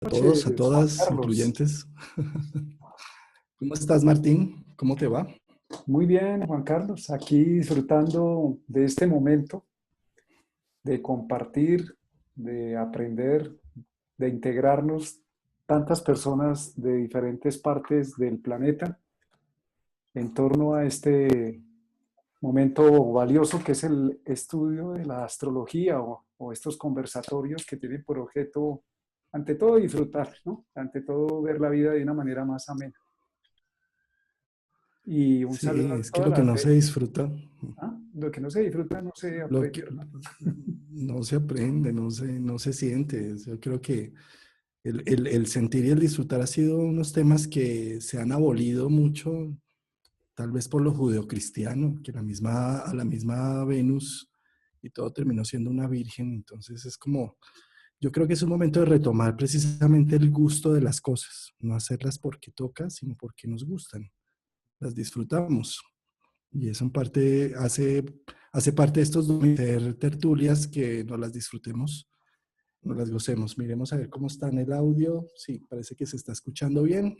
A todos, a Noches, Juan todas, Carlos. incluyentes. ¿Cómo estás, Martín? ¿Cómo te va? Muy bien, Juan Carlos. Aquí disfrutando de este momento de compartir, de aprender, de integrarnos tantas personas de diferentes partes del planeta en torno a este momento valioso que es el estudio de la astrología o estos conversatorios que tienen por objeto, ante todo, disfrutar, ¿no? Ante todo, ver la vida de una manera más amena. Y un Sí, saludo a es que todas lo que las no se veces. disfruta, ¿Ah? Lo que no se disfruta no se lo aprende, que hermano. no se aprende, no se siente. Yo creo que el sentir y el disfrutar ha sido unos temas que se han abolido mucho, tal vez por lo judeocristiano, que a la misma Venus y todo terminó siendo una virgen. Entonces es como, yo creo que es un momento de retomar precisamente el gusto de las cosas, no hacerlas porque toca, sino porque nos gustan, las disfrutamos. Y eso en parte hace parte de estos tertulias que nos las disfrutemos, nos las gocemos. Miremos a ver cómo está en el audio. Sí, parece que se está escuchando bien.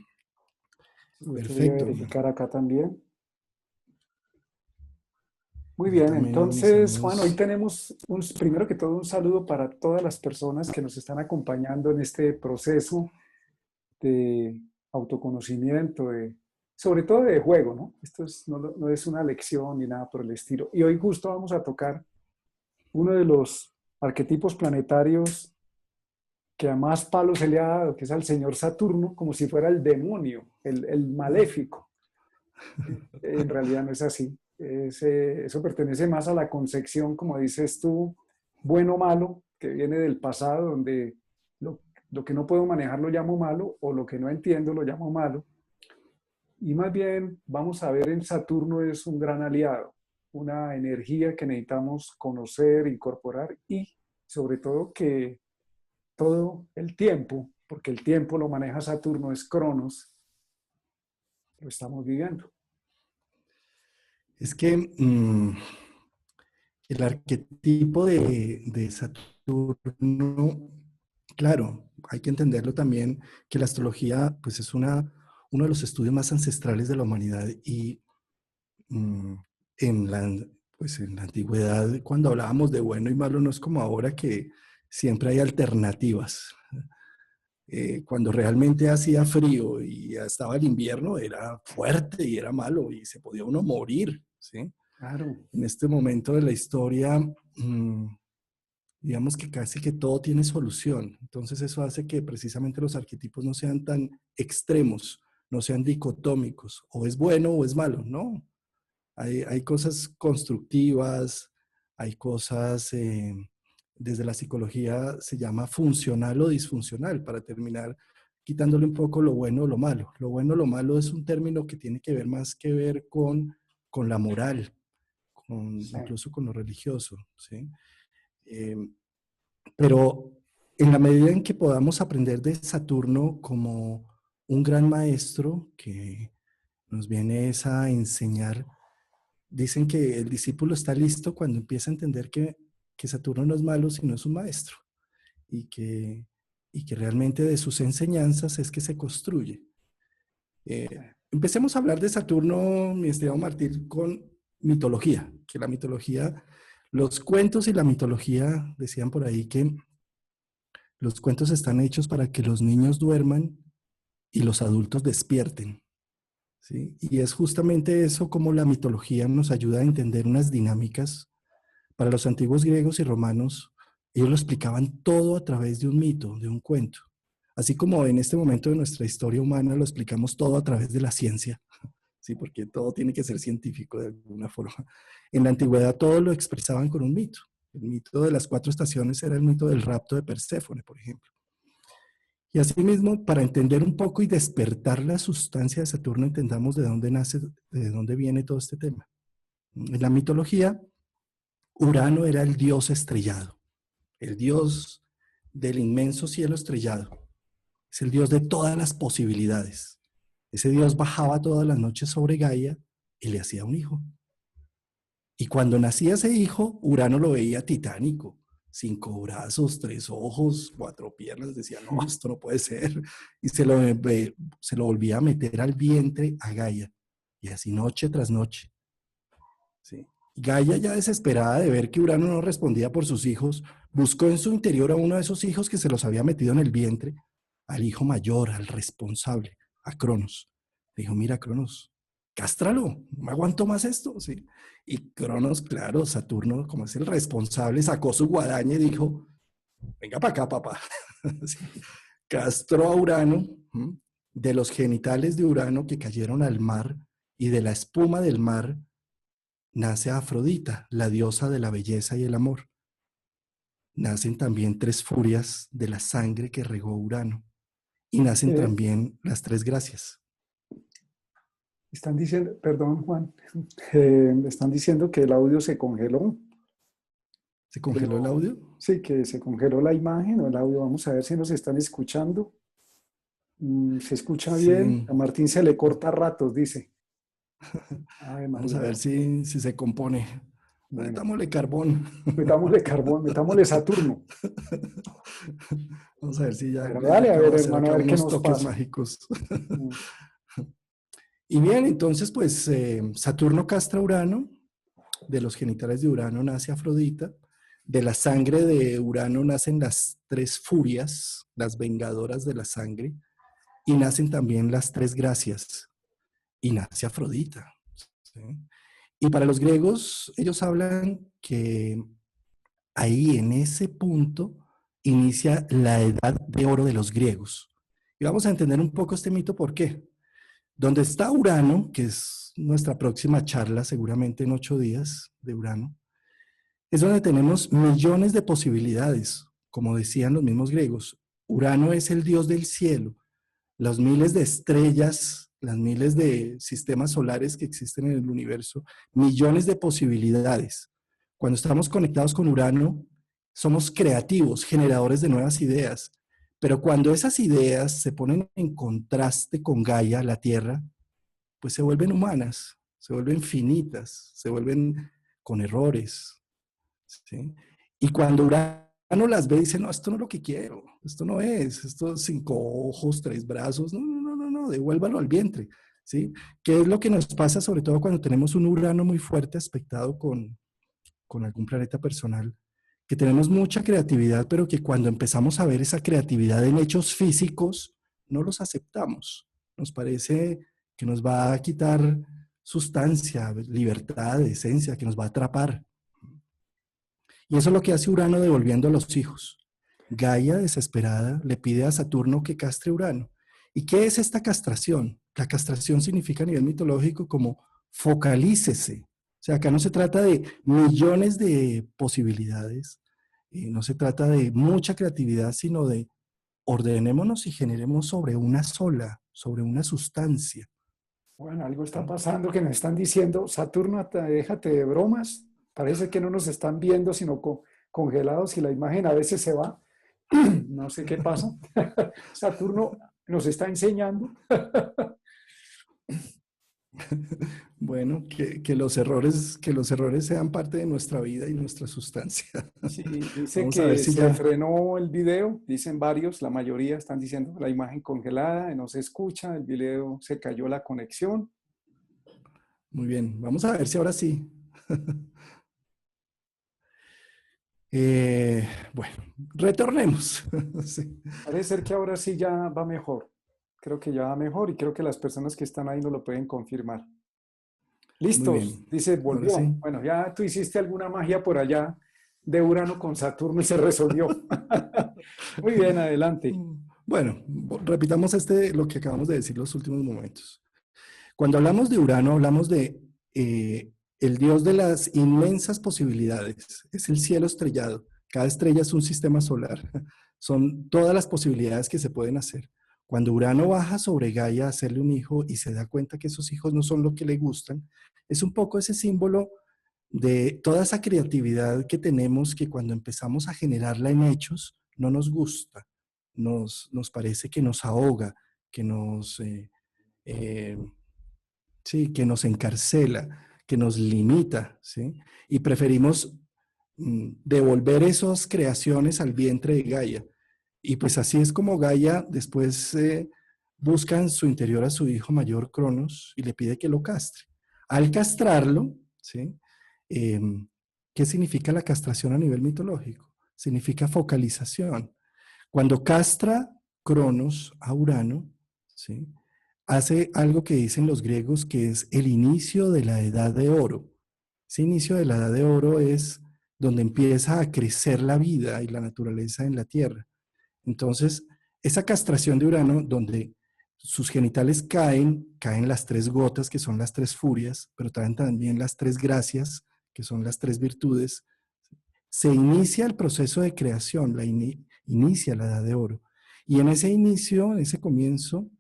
Voy a Perfecto. verificar acá también. Muy Yo bien, también, mis entonces, Juan, hoy amigos. tenemos primero que todo un saludo para todas las personas que nos están acompañando en este proceso de autoconocimiento, sobre todo de juego, ¿no? Esto no es una lección ni nada por el estilo. Y hoy justo vamos a tocar uno de los arquetipos planetarios que a más palo se le ha dado, que es al señor Saturno, como si fuera el demonio, el maléfico. En realidad no es así. Eso pertenece más a la concepción, como dices tú, bueno o malo, que viene del pasado, donde lo que no puedo manejar lo llamo malo, o lo que no entiendo lo llamo malo. Y más bien vamos a ver en Saturno es un gran aliado, una energía que necesitamos conocer, incorporar y sobre todo que todo el tiempo, porque el tiempo lo maneja Saturno, es Cronos, lo estamos viviendo. Es que el arquetipo de Saturno, claro, hay que entenderlo también, que la astrología pues es uno de los estudios más ancestrales de la humanidad y mm, en en la antigüedad, cuando hablábamos de bueno y malo, no es como ahora que siempre hay alternativas. Cuando realmente hacía frío y ya estaba el invierno, era fuerte y era malo y se podía uno morir, ¿sí? Claro, En este momento de la historia, digamos que casi que todo tiene solución. Entonces eso hace que precisamente los arquetipos no sean tan extremos, no sean dicotómicos, o es bueno o es malo, no. Hay cosas constructivas, hay cosas, desde la psicología se llama funcional o disfuncional, para terminar quitándole un poco lo bueno o lo malo. Lo bueno o lo malo es un término que tiene que ver más que ver con la moral, sí. incluso con lo religioso, ¿sí? Eh, pero en la medida en que podamos aprender de Saturno como un gran maestro que nos viene es a enseñar. Dicen que el discípulo está listo cuando empieza a entender que Saturno no es malo, sino es un maestro y y que realmente de sus enseñanzas es que se construye. Sí. Empecemos a hablar de Saturno, mi estimado Martín, con mitología, que la mitología, los cuentos y la mitología decían por ahí que los cuentos están hechos para que los niños duerman y los adultos despierten. ¿Sí? Y es justamente eso como la mitología nos ayuda a entender unas dinámicas. Para los antiguos griegos y romanos, ellos lo explicaban todo a través de un mito, de un cuento. Así como en este momento de nuestra historia humana lo explicamos todo a través de la ciencia, ¿sí? Porque todo tiene que ser científico de alguna forma. En la antigüedad todo lo expresaban con un mito. El mito de las cuatro estaciones era el mito del rapto de Perséfone, por ejemplo. Y asimismo, para entender un poco y despertar la sustancia de Saturno, entendamos de dónde nace, de dónde viene todo este tema. En la mitología, Urano era el dios estrellado, el dios del inmenso cielo estrellado. Es el dios de todas las posibilidades. Ese dios bajaba todas las noches sobre Gaia y le hacía un hijo. Y cuando nacía ese hijo, Urano lo veía titánico, 5 brazos, 3 ojos, 4 piernas. Decía, no, Ujú. esto no puede ser. Y se lo volvía a meter al vientre a Gaia. Y así noche tras noche. ¿Sí? Gaia, ya desesperada de ver que Urano no respondía por sus hijos, buscó en su interior a uno de esos hijos que se los había metido en el vientre, al hijo mayor, al responsable, a Cronos. Dijo, mira, Cronos, cástralo, no me aguanto más esto. ¿Sí? Y Cronos, claro, Saturno, como es el responsable, sacó su guadaña y dijo, venga para acá, papá. ¿Sí? Castró a Urano, ¿m? De los genitales de Urano que cayeron al mar y de la espuma del mar nace Afrodita, la diosa de la belleza y el amor. Nacen también 3 furias de la sangre que regó Urano. Y nacen Eh, también las 3 gracias. están diciendo, perdón Juan, están diciendo que el audio se congeló, ¿Se congeló el pero audio? sí, que se congeló la imagen o el audio. Vamos a ver si nos están escuchando. ¿Se escucha bien? A Sí. Martín se le corta a ratos, dice. Ay, Vamos a María. ver si se compone. Bueno, Metámosle carbón. metámosle carbón, metámosle Saturno. Vamos a ver si ya Bueno, le dale, a acabo ver, de hacer hermano, a acá ver qué unos nos toques pasa. mágicos. Mm. Y bien, entonces, pues Saturno castra Urano, de los genitales de Urano nace Afrodita, de la sangre de Urano nacen las 3 furias, las vengadoras de la sangre, y nacen también las 3 gracias, y nace Afrodita. ¿Sí? Y para los griegos, ellos hablan que ahí en ese punto inicia la edad de oro de los griegos. Y vamos a entender un poco este mito, ¿por qué? Donde está Urano, que es nuestra próxima charla, seguramente en 8 días de Urano, es donde tenemos millones de posibilidades, como decían los mismos griegos. Urano es el dios del cielo, los miles de estrellas, las miles de sistemas solares que existen en el universo, millones de posibilidades. Cuando estamos conectados con Urano, somos creativos, generadores de nuevas ideas. Pero cuando esas ideas se ponen en contraste con Gaia, la Tierra, pues se vuelven humanas, se vuelven finitas, se vuelven con errores. ¿Sí? Y cuando Urano las ve, dice, no, esto no es lo que quiero, esto no es, esto es 5 ojos, 3 brazos, no, no, no, no, no, devuélvalo al vientre. ¿Sí? ¿Qué es lo que nos pasa, sobre todo cuando tenemos un Urano muy fuerte aspectado con algún planeta personal? Que tenemos mucha creatividad, pero que cuando empezamos a ver esa creatividad en hechos físicos, no los aceptamos. Nos parece que nos va a quitar sustancia, libertad, esencia, que nos va a atrapar. Y eso es lo que hace Urano devolviendo a los hijos. Gaia, desesperada, le pide a Saturno que castre Urano. ¿Y qué es esta castración? La castración significa a nivel mitológico como focalícese. O sea, acá no se trata de millones de posibilidades, no se trata de mucha creatividad, sino de ordenémonos y generemos sobre una sola, sobre una sustancia. Bueno, algo está pasando que nos están diciendo, Saturno, déjate de bromas. Parece que no nos están viendo, sino congelados y la imagen a veces se va. No sé qué pasa. Saturno nos está enseñando. Bueno, que los errores sean parte de nuestra vida y nuestra sustancia. Sí, dice Vamos a ver que si se ya. frenó el video, dicen varios, la mayoría están diciendo la imagen congelada, no se escucha, el video se cayó la conexión. Muy bien, vamos a ver si ahora sí. Bueno, retornemos. Sí, Parece ser que ahora sí ya va mejor. Creo que ya va mejor y creo que las personas que están ahí no lo pueden confirmar. muy Listos, bien. dice, Ahora sí. volvió. Bueno, ya tú hiciste alguna magia por allá de Urano con Saturno y se resolvió. Muy bien, adelante. Bueno, repitamos lo que acabamos de decir los últimos momentos. Cuando hablamos de Urano, hablamos de el dios de las inmensas posibilidades. Es el cielo estrellado. Cada estrella es un sistema solar. Son todas las posibilidades que se pueden hacer. Cuando Urano baja sobre Gaia a hacerle un hijo y se da cuenta que esos hijos no son lo que le gustan, es un poco ese símbolo de toda esa creatividad que tenemos que cuando empezamos a generarla en hechos no nos gusta, nos parece que nos ahoga, que eh, sí, que nos encarcela, que nos limita, ¿sí? Y preferimos devolver esas creaciones al vientre de Gaia. Y pues así es como Gaia después busca en su interior a su hijo mayor, Cronos, y le pide que lo castre. Al castrarlo, ¿sí? Eh, ¿Qué significa la castración a nivel mitológico? Significa focalización. Cuando castra Cronos a Urano, ¿sí? Hace algo que dicen los griegos que es el inicio de la edad de oro. Ese inicio de la edad de oro es donde empieza a crecer la vida y la naturaleza en la Tierra. Entonces, esa castración de Urano, donde sus genitales caen las tres gotas, que son las tres furias, pero también las tres gracias, que son las tres virtudes, se inicia el proceso de creación, inicia la edad de oro. Y en ese inicio, en ese comienzo,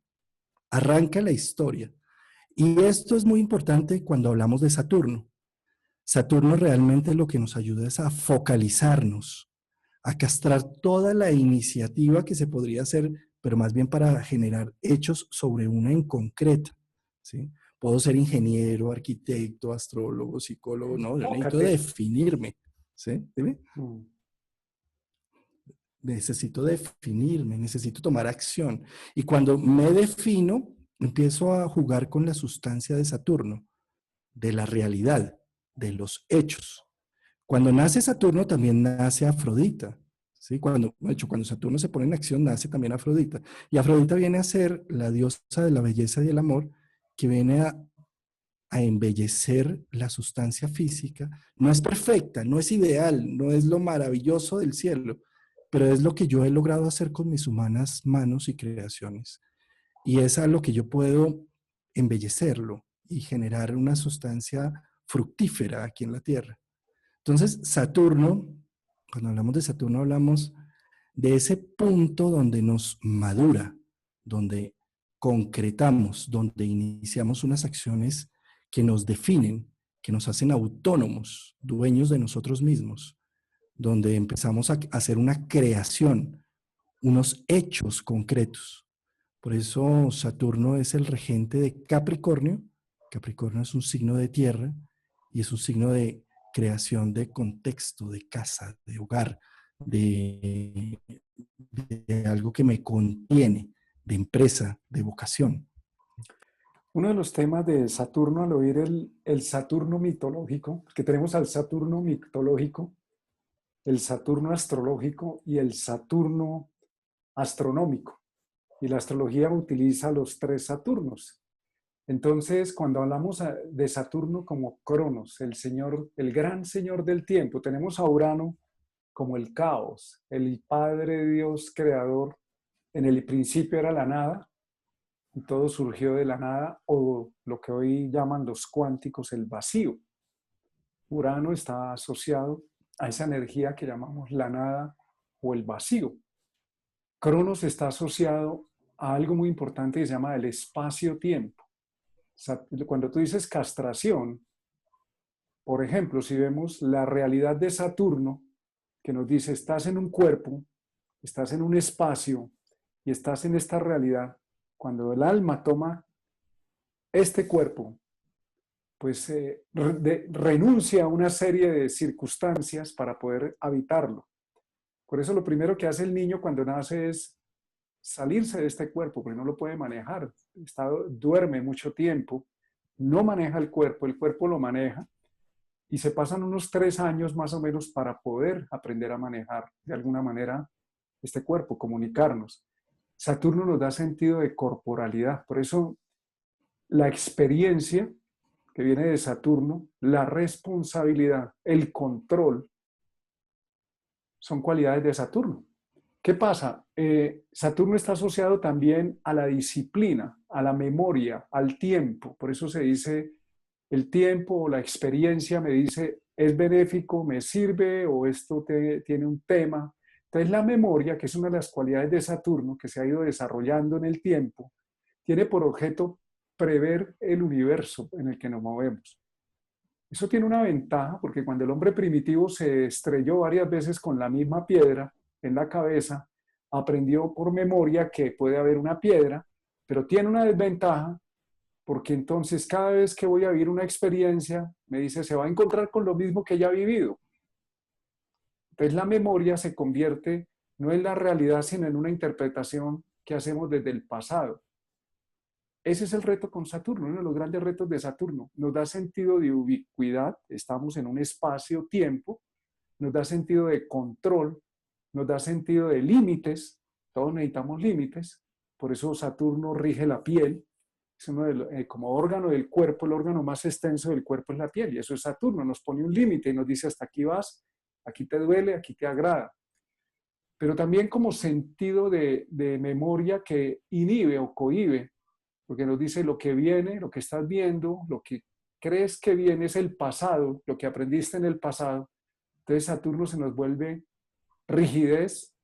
arranca la historia. Y esto es muy importante cuando hablamos de Saturno. Saturno realmente lo que nos ayuda es a focalizarnos, a castrar toda la iniciativa que se podría hacer, pero más bien para generar hechos sobre una en concreta, ¿sí? Puedo ser ingeniero, arquitecto, astrólogo, psicólogo, no, yo necesito Enfócate. definirme, ¿sí? ¿Dime? Mm. Necesito definirme, necesito tomar acción. Y cuando me defino, empiezo a jugar con la sustancia de Saturno, de la realidad, de los hechos. Cuando nace Saturno también nace Afrodita. ¿Sí? De hecho, cuando Saturno se pone en acción, nace también Afrodita. Y Afrodita viene a ser la diosa de la belleza y el amor, que viene a embellecer la sustancia física. No es perfecta, no es ideal, no es lo maravilloso del cielo, pero es lo que yo he logrado hacer con mis humanas manos y creaciones. Y es a lo que yo puedo embellecerlo y generar una sustancia fructífera aquí en la Tierra. Entonces, Saturno, cuando hablamos de Saturno, hablamos de ese punto donde nos madura, donde concretamos, donde iniciamos unas acciones que nos definen, que nos hacen autónomos, dueños de nosotros mismos, donde empezamos a hacer una creación, unos hechos concretos. Por eso Saturno es el regente de Capricornio. Capricornio es un signo de tierra y es un signo de creación de contexto, de casa, de hogar, de, de algo que me contiene, de empresa, de vocación. Uno de los temas de Saturno al oír el Saturno mitológico, que tenemos al Saturno mitológico, el Saturno astrológico y el Saturno astronómico. Y la astrología utiliza los tres Saturnos. Entonces, cuando hablamos de Saturno como Cronos, el señor, el gran señor del tiempo, tenemos a Urano como el caos, el Padre Dios creador. En el principio era la nada y todo surgió de la nada, o lo que hoy llaman los cuánticos, el vacío. Urano está asociado a esa energía que llamamos la nada o el vacío. Cronos está asociado a algo muy importante que se llama el espacio-tiempo. Cuando tú dices castración, por ejemplo, si vemos la realidad de Saturno, que nos dice, estás en un cuerpo, estás en un espacio y estás en esta realidad, cuando el alma toma este cuerpo, pues renuncia a una serie de circunstancias para poder habitarlo. Por eso lo primero que hace el niño cuando nace es salirse de este cuerpo, porque no lo puede manejar. Duerme mucho tiempo, no maneja el cuerpo lo maneja, y se pasan unos 3 años más o menos para poder aprender a manejar de alguna manera este cuerpo, comunicarnos. Saturno nos da sentido de corporalidad, por eso la experiencia que viene de Saturno, la responsabilidad, el control, son cualidades de Saturno. ¿Qué pasa? Saturno está asociado también a la disciplina, a la memoria, al tiempo. Por eso se dice, el tiempo o la experiencia me dice, ¿es benéfico, me sirve o esto tiene un tema? Entonces la memoria, que es una de las cualidades de Saturno que se ha ido desarrollando en el tiempo, tiene por objeto prever el universo en el que nos movemos. Eso tiene una ventaja porque cuando el hombre primitivo se estrelló varias veces con la misma piedra en la cabeza, aprendió por memoria que puede haber una piedra, pero tiene una desventaja porque entonces cada vez que voy a vivir una experiencia, me dice, se va a encontrar con lo mismo que ya ha vivido. Entonces la memoria se convierte no en la realidad, sino en una interpretación que hacemos desde el pasado. Ese es el reto con Saturno, uno de los grandes retos de Saturno. Nos da sentido de ubicuidad, estamos en un espacio-tiempo, nos da sentido de control, nos da sentido de límites, todos necesitamos límites, por eso Saturno rige la piel, es uno de como órgano del cuerpo, el órgano más extenso del cuerpo es la piel, y eso es Saturno, nos pone un límite y nos dice hasta aquí vas, aquí te duele, aquí te agrada. Pero también como sentido de memoria que inhibe o cohíbe, porque nos dice lo que viene, lo que estás viendo, lo que crees que viene es el pasado, lo que aprendiste en el pasado. Entonces Saturno se nos vuelve rigidez,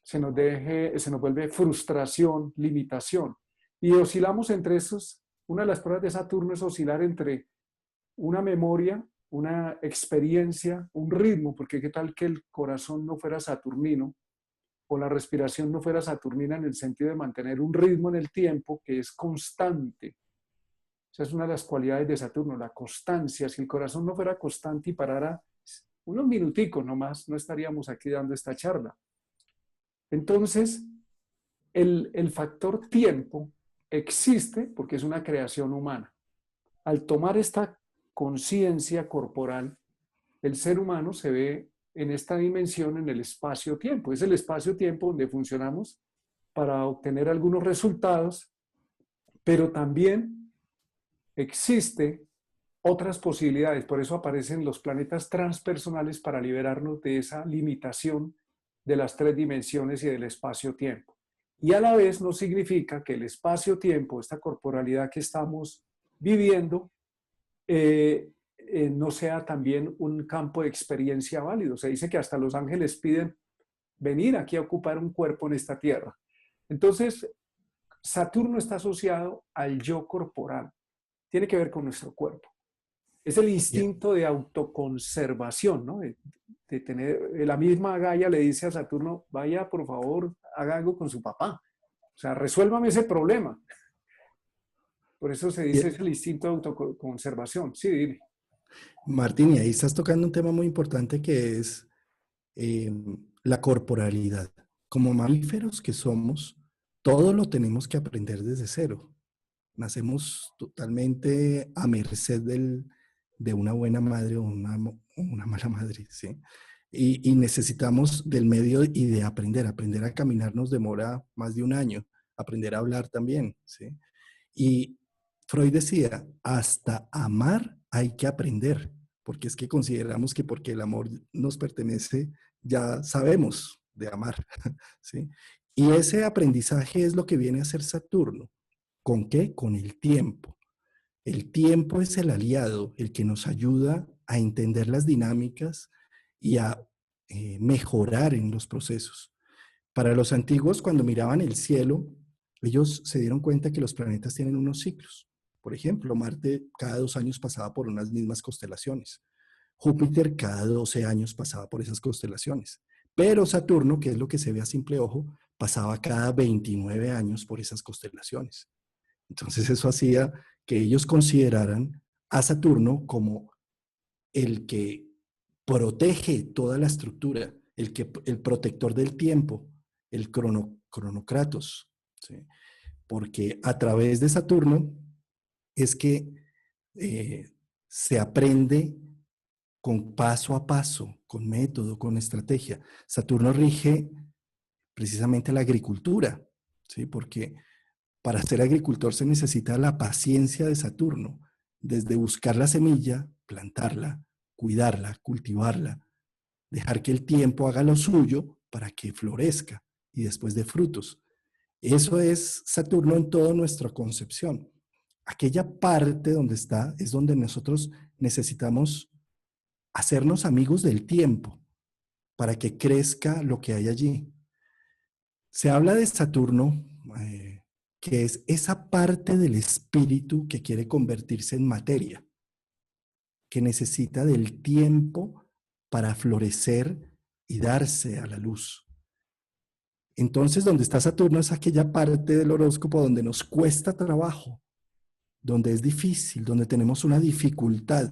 se nos vuelve frustración, limitación. Y oscilamos entre esos. Una de las pruebas de Saturno es oscilar entre una memoria, una experiencia, un ritmo, porque qué tal que el corazón no fuera saturnino o la respiración no fuera saturnina en el sentido de mantener un ritmo en el tiempo que es constante. Esa es una de las cualidades de Saturno, la constancia. Si el corazón no fuera constante y parara unos minuticos nomás, no estaríamos aquí dando esta charla. Entonces, el factor tiempo existe porque es una creación humana. Al tomar esta conciencia corporal, el ser humano se ve en esta dimensión en el espacio-tiempo. Es el espacio-tiempo donde funcionamos para obtener algunos resultados, pero también existe otras posibilidades. Por eso aparecen los planetas transpersonales para liberarnos de esa limitación de las tres dimensiones y del espacio-tiempo. Y a la vez no significa que el espacio-tiempo, esta corporalidad que estamos viviendo, no sea también un campo de experiencia válido. Se dice que hasta los ángeles piden venir aquí a ocupar un cuerpo en esta tierra. Entonces, Saturno está asociado al yo corporal. Tiene que ver con nuestro cuerpo. Es el instinto de autoconservación, ¿no? De tener, la misma Gaia le dice a Saturno, vaya, por favor, haga algo con su papá. O sea, resuélvame ese problema. Por eso se dice, es el instinto de autoconservación. Sí, dime. Martín, y ahí estás tocando un tema muy importante que es eh, la corporalidad. Como mamíferos que somos, todo lo tenemos que aprender desde cero. Nacemos totalmente a merced de una buena madre o una mala madre, ¿sí? Y necesitamos del medio y de aprender. Aprender a caminar nos demora más de un año. Aprender a hablar también, ¿sí? Y Freud decía, hasta amar hay que aprender, porque es que consideramos que porque el amor nos pertenece, ya sabemos de amar, ¿sí? Y ese aprendizaje es lo que viene a ser Saturno. ¿Con qué? Con el tiempo. El tiempo es el aliado, el que nos ayuda a entender las dinámicas y a mejorar en los procesos. Para los antiguos, cuando miraban el cielo, ellos se dieron cuenta que los planetas tienen unos ciclos. Por ejemplo, Marte cada 2 años pasaba por unas mismas constelaciones. Júpiter cada 12 años pasaba por esas constelaciones. Pero Saturno, que es lo que se ve a simple ojo, pasaba cada 29 años por esas constelaciones. Entonces eso hacía que ellos consideraran a Saturno como el que protege toda la estructura, el protector del tiempo, el cronocratos, ¿sí? Porque a través de Saturno es que se aprende con paso a paso, con método, con estrategia. Saturno rige precisamente la agricultura, ¿sí? Porque para ser agricultor se necesita la paciencia de Saturno, desde buscar la semilla, plantarla, cuidarla, cultivarla, dejar que el tiempo haga lo suyo para que florezca y después de frutos. Eso es Saturno en toda nuestra concepción. Aquella parte donde está es donde nosotros necesitamos hacernos amigos del tiempo para que crezca lo que hay allí. Se habla de Saturno, que es esa parte del espíritu que quiere convertirse en materia, que necesita del tiempo para florecer y darse a la luz. Entonces, donde está Saturno es aquella parte del horóscopo donde nos cuesta trabajo, donde es difícil, donde tenemos una dificultad,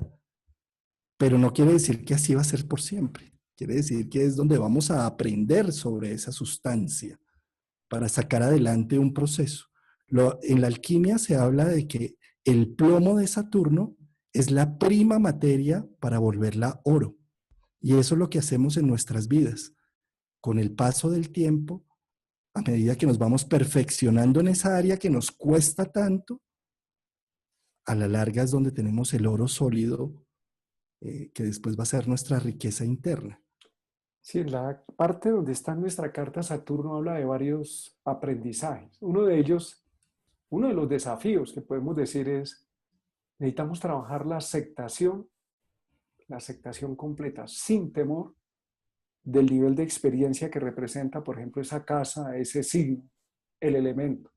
pero no quiere decir que así va a ser por siempre. Quiere decir que es donde vamos a aprender sobre esa sustancia para sacar adelante un proceso. En la alquimia se habla de que el plomo de Saturno es la prima materia para volverla oro. Y eso es lo que hacemos en nuestras vidas. Con el paso del tiempo, a medida que nos vamos perfeccionando en esa área que nos cuesta tanto, a la larga es donde tenemos el oro sólido, que después va a ser nuestra riqueza interna. Sí, en la parte donde está nuestra carta Saturno habla de varios aprendizajes. Uno de ellos, uno de los desafíos que podemos decir es, necesitamos trabajar la aceptación completa, sin temor del nivel de experiencia que representa, por ejemplo, esa casa, ese signo, el elemento.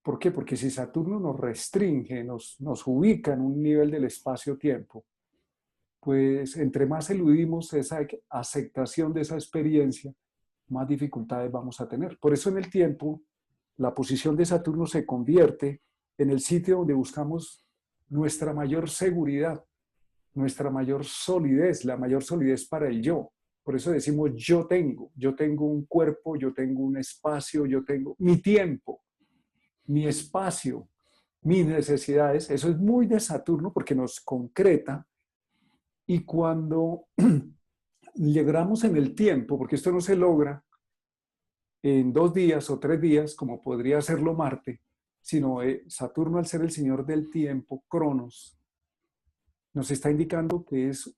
¿Por qué? Porque si Saturno nos restringe, nos ubica en un nivel del espacio-tiempo, pues entre más eludimos esa aceptación de esa experiencia, más dificultades vamos a tener. Por eso en el tiempo, la posición de Saturno se convierte en el sitio donde buscamos nuestra mayor seguridad, nuestra mayor solidez, la mayor solidez para el yo. Por eso decimos yo tengo un cuerpo, yo tengo un espacio, yo tengo mi tiempo, mi espacio, mis necesidades. Eso es muy de Saturno porque nos concreta. Y cuando llegamos en el tiempo, porque esto no se logra en 2 días o 3 días, como podría hacerlo Marte, sino Saturno, al ser el señor del tiempo, Cronos, nos está indicando que es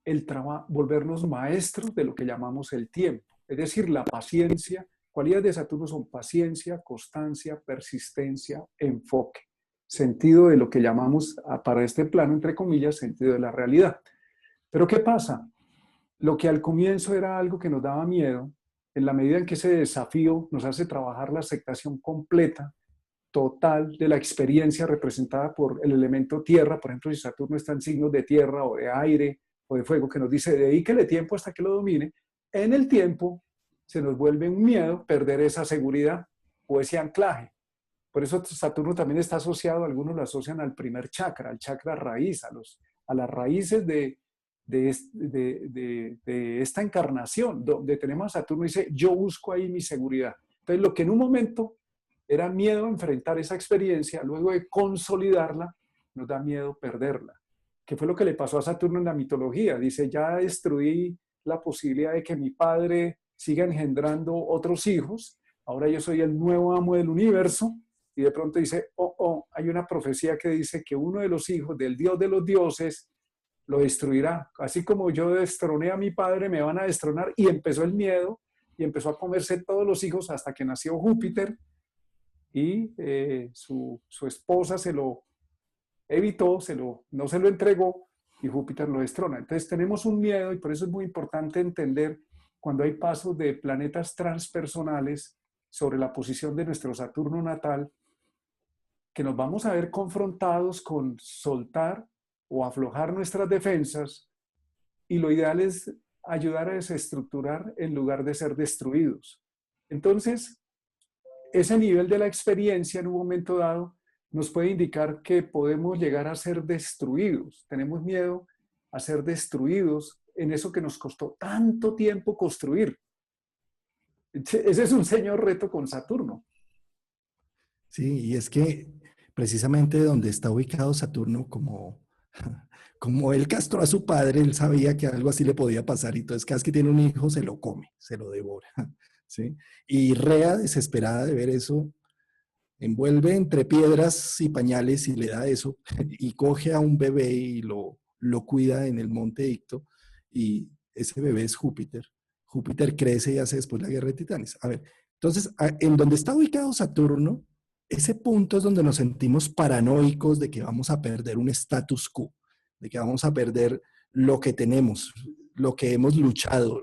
el trabajo, volvernos maestros de lo que llamamos el tiempo. Es decir, la paciencia. Cualidades de Saturno son paciencia, constancia, persistencia, enfoque. Sentido de lo que llamamos, para este plano, entre comillas, sentido de la realidad. Pero ¿qué pasa? Lo que al comienzo era algo que nos daba miedo, en la medida en que ese desafío nos hace trabajar la aceptación completa, total de la experiencia representada por el elemento tierra, por ejemplo, si Saturno está en signos de tierra o de aire o de fuego, que nos dice dedíquele tiempo hasta que lo domine, en el tiempo se nos vuelve un miedo perder esa seguridad o ese anclaje. Por eso Saturno también está asociado, algunos lo asocian al primer chakra, al chakra raíz, a las raíces de esta encarnación, donde tenemos a Saturno y dice, yo busco ahí mi seguridad. Entonces, lo que en un momento era miedo a enfrentar esa experiencia, luego de consolidarla, nos da miedo perderla. ¿Qué fue lo que le pasó a Saturno en la mitología? Dice, ya destruí la posibilidad de que mi padre siga engendrando otros hijos, ahora yo soy el nuevo amo del universo, y de pronto dice, hay una profecía que dice que uno de los hijos del dios de los dioses lo destruirá. Así como yo destroné a mi padre, me van a destronar. Y empezó el miedo y empezó a comerse todos los hijos hasta que nació Júpiter y su esposa se lo evitó, no se lo entregó y Júpiter lo destrona. Entonces tenemos un miedo y por eso es muy importante entender cuando hay pasos de planetas transpersonales sobre la posición de nuestro Saturno natal, que nos vamos a ver confrontados con soltar o aflojar nuestras defensas y lo ideal es ayudar a desestructurar en lugar de ser destruidos. Entonces, ese nivel de la experiencia en un momento dado nos puede indicar que podemos llegar a ser destruidos. Tenemos miedo a ser destruidos en eso que nos costó tanto tiempo construir. Ese es un señor reto con Saturno. Sí, y es que precisamente donde está ubicado Saturno, como él castró a su padre, él sabía que algo así le podía pasar y entonces cada vez que tiene un hijo se lo come, se lo devora. ¿Sí? Y Rea, desesperada de ver eso, envuelve entre piedras y pañales y le da eso y coge a un bebé y lo cuida en el monte Icto y ese bebé es Júpiter. Júpiter crece y hace después la guerra de titanes. A ver, entonces, en donde está ubicado Saturno, ese punto es donde nos sentimos paranoicos de que vamos a perder un status quo, de que vamos a perder lo que tenemos, lo que hemos luchado,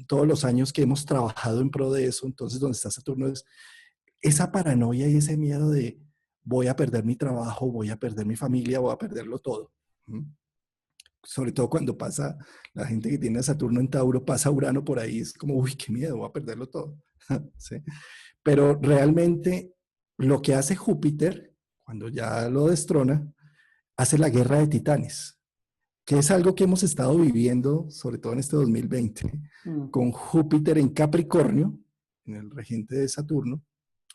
todos los años que hemos trabajado en pro de eso. Entonces, donde está Saturno es esa paranoia y ese miedo de voy a perder mi trabajo, voy a perder mi familia, voy a perderlo todo. ¿Mm? Sobre todo cuando pasa la gente que tiene a Saturno en Tauro, pasa Urano por ahí, es como, uy, qué miedo, voy a perderlo todo. ¿Sí? Pero realmente lo que hace Júpiter, cuando ya lo destrona, hace la guerra de titanes. que es algo que hemos estado viviendo, sobre todo en este 2020, con Júpiter en Capricornio, en el regente de Saturno.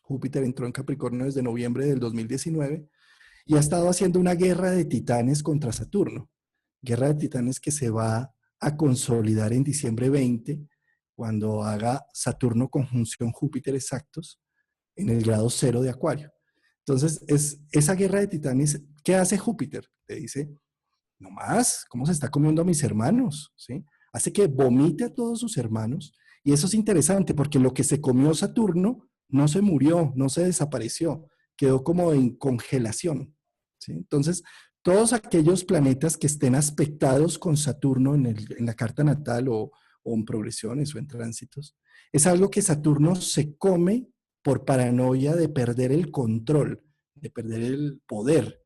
Júpiter entró en Capricornio desde noviembre del 2019 y ha estado haciendo una guerra de titanes contra Saturno. Guerra de titanes que se va a consolidar en diciembre 20, cuando haga Saturno conjunción Júpiter exactos en el grado 0 de Acuario. Entonces, esa guerra de titanes, ¿qué hace Júpiter? Te dice, no más, ¿cómo se está comiendo a mis hermanos? ¿Sí? Hace que vomite a todos sus hermanos. Y eso es interesante porque lo que se comió Saturno no se murió, no se desapareció, quedó como en congelación. ¿Sí? Entonces, todos aquellos planetas que estén aspectados con Saturno en la carta natal o en progresiones o en tránsitos, es algo que Saturno se come por paranoia de perder el control, de perder el poder,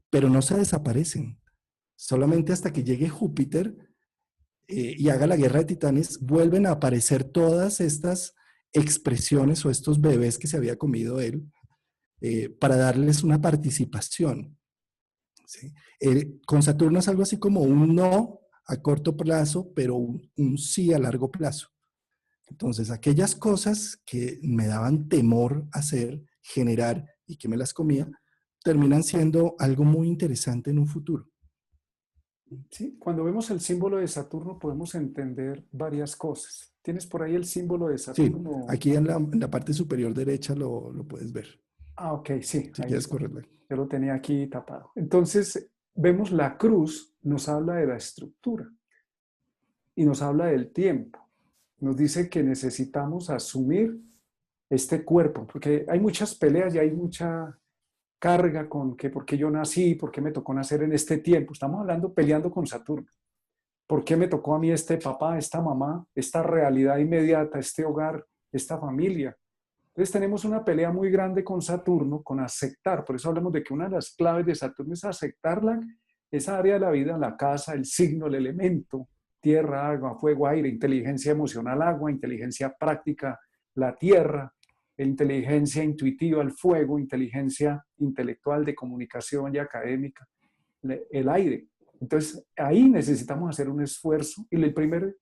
pero no se desaparecen. Solamente hasta que llegue Júpiter y haga la guerra de titanes, vuelven a aparecer todas estas expresiones o estos bebés que se había comido él para darles una participación. ¿Sí? Con Saturno es algo así como un no a corto plazo, pero un sí a largo plazo. Entonces, aquellas cosas que me daban temor hacer, generar y que me las comía, terminan siendo algo muy interesante en un futuro. Sí, cuando vemos el símbolo de Saturno podemos entender varias cosas. ¿Tienes por ahí el símbolo de Sí, Saturno? aquí en la parte superior derecha lo puedes ver. Ah, ok, sí, Si ahí quieres está. correrlo. Yo lo tenía aquí tapado. Entonces, vemos la cruz, nos habla de la estructura y nos habla del tiempo. Nos dice que necesitamos asumir este cuerpo, porque hay muchas peleas y hay mucha carga con que por qué yo nací, por qué me tocó nacer en este tiempo. Estamos hablando, peleando con Saturno. ¿Por qué me tocó a mí este papá, esta mamá, esta realidad inmediata, este hogar, esta familia? Entonces tenemos una pelea muy grande con Saturno, con aceptar. Por eso hablamos de que una de las claves de Saturno es aceptarla, esa área de la vida, la casa, el signo, el elemento, tierra, agua, fuego, aire, inteligencia emocional, agua, inteligencia práctica, la tierra, inteligencia intuitiva, el fuego, inteligencia intelectual de comunicación y académica, el aire. Entonces, ahí necesitamos hacer un esfuerzo y el primer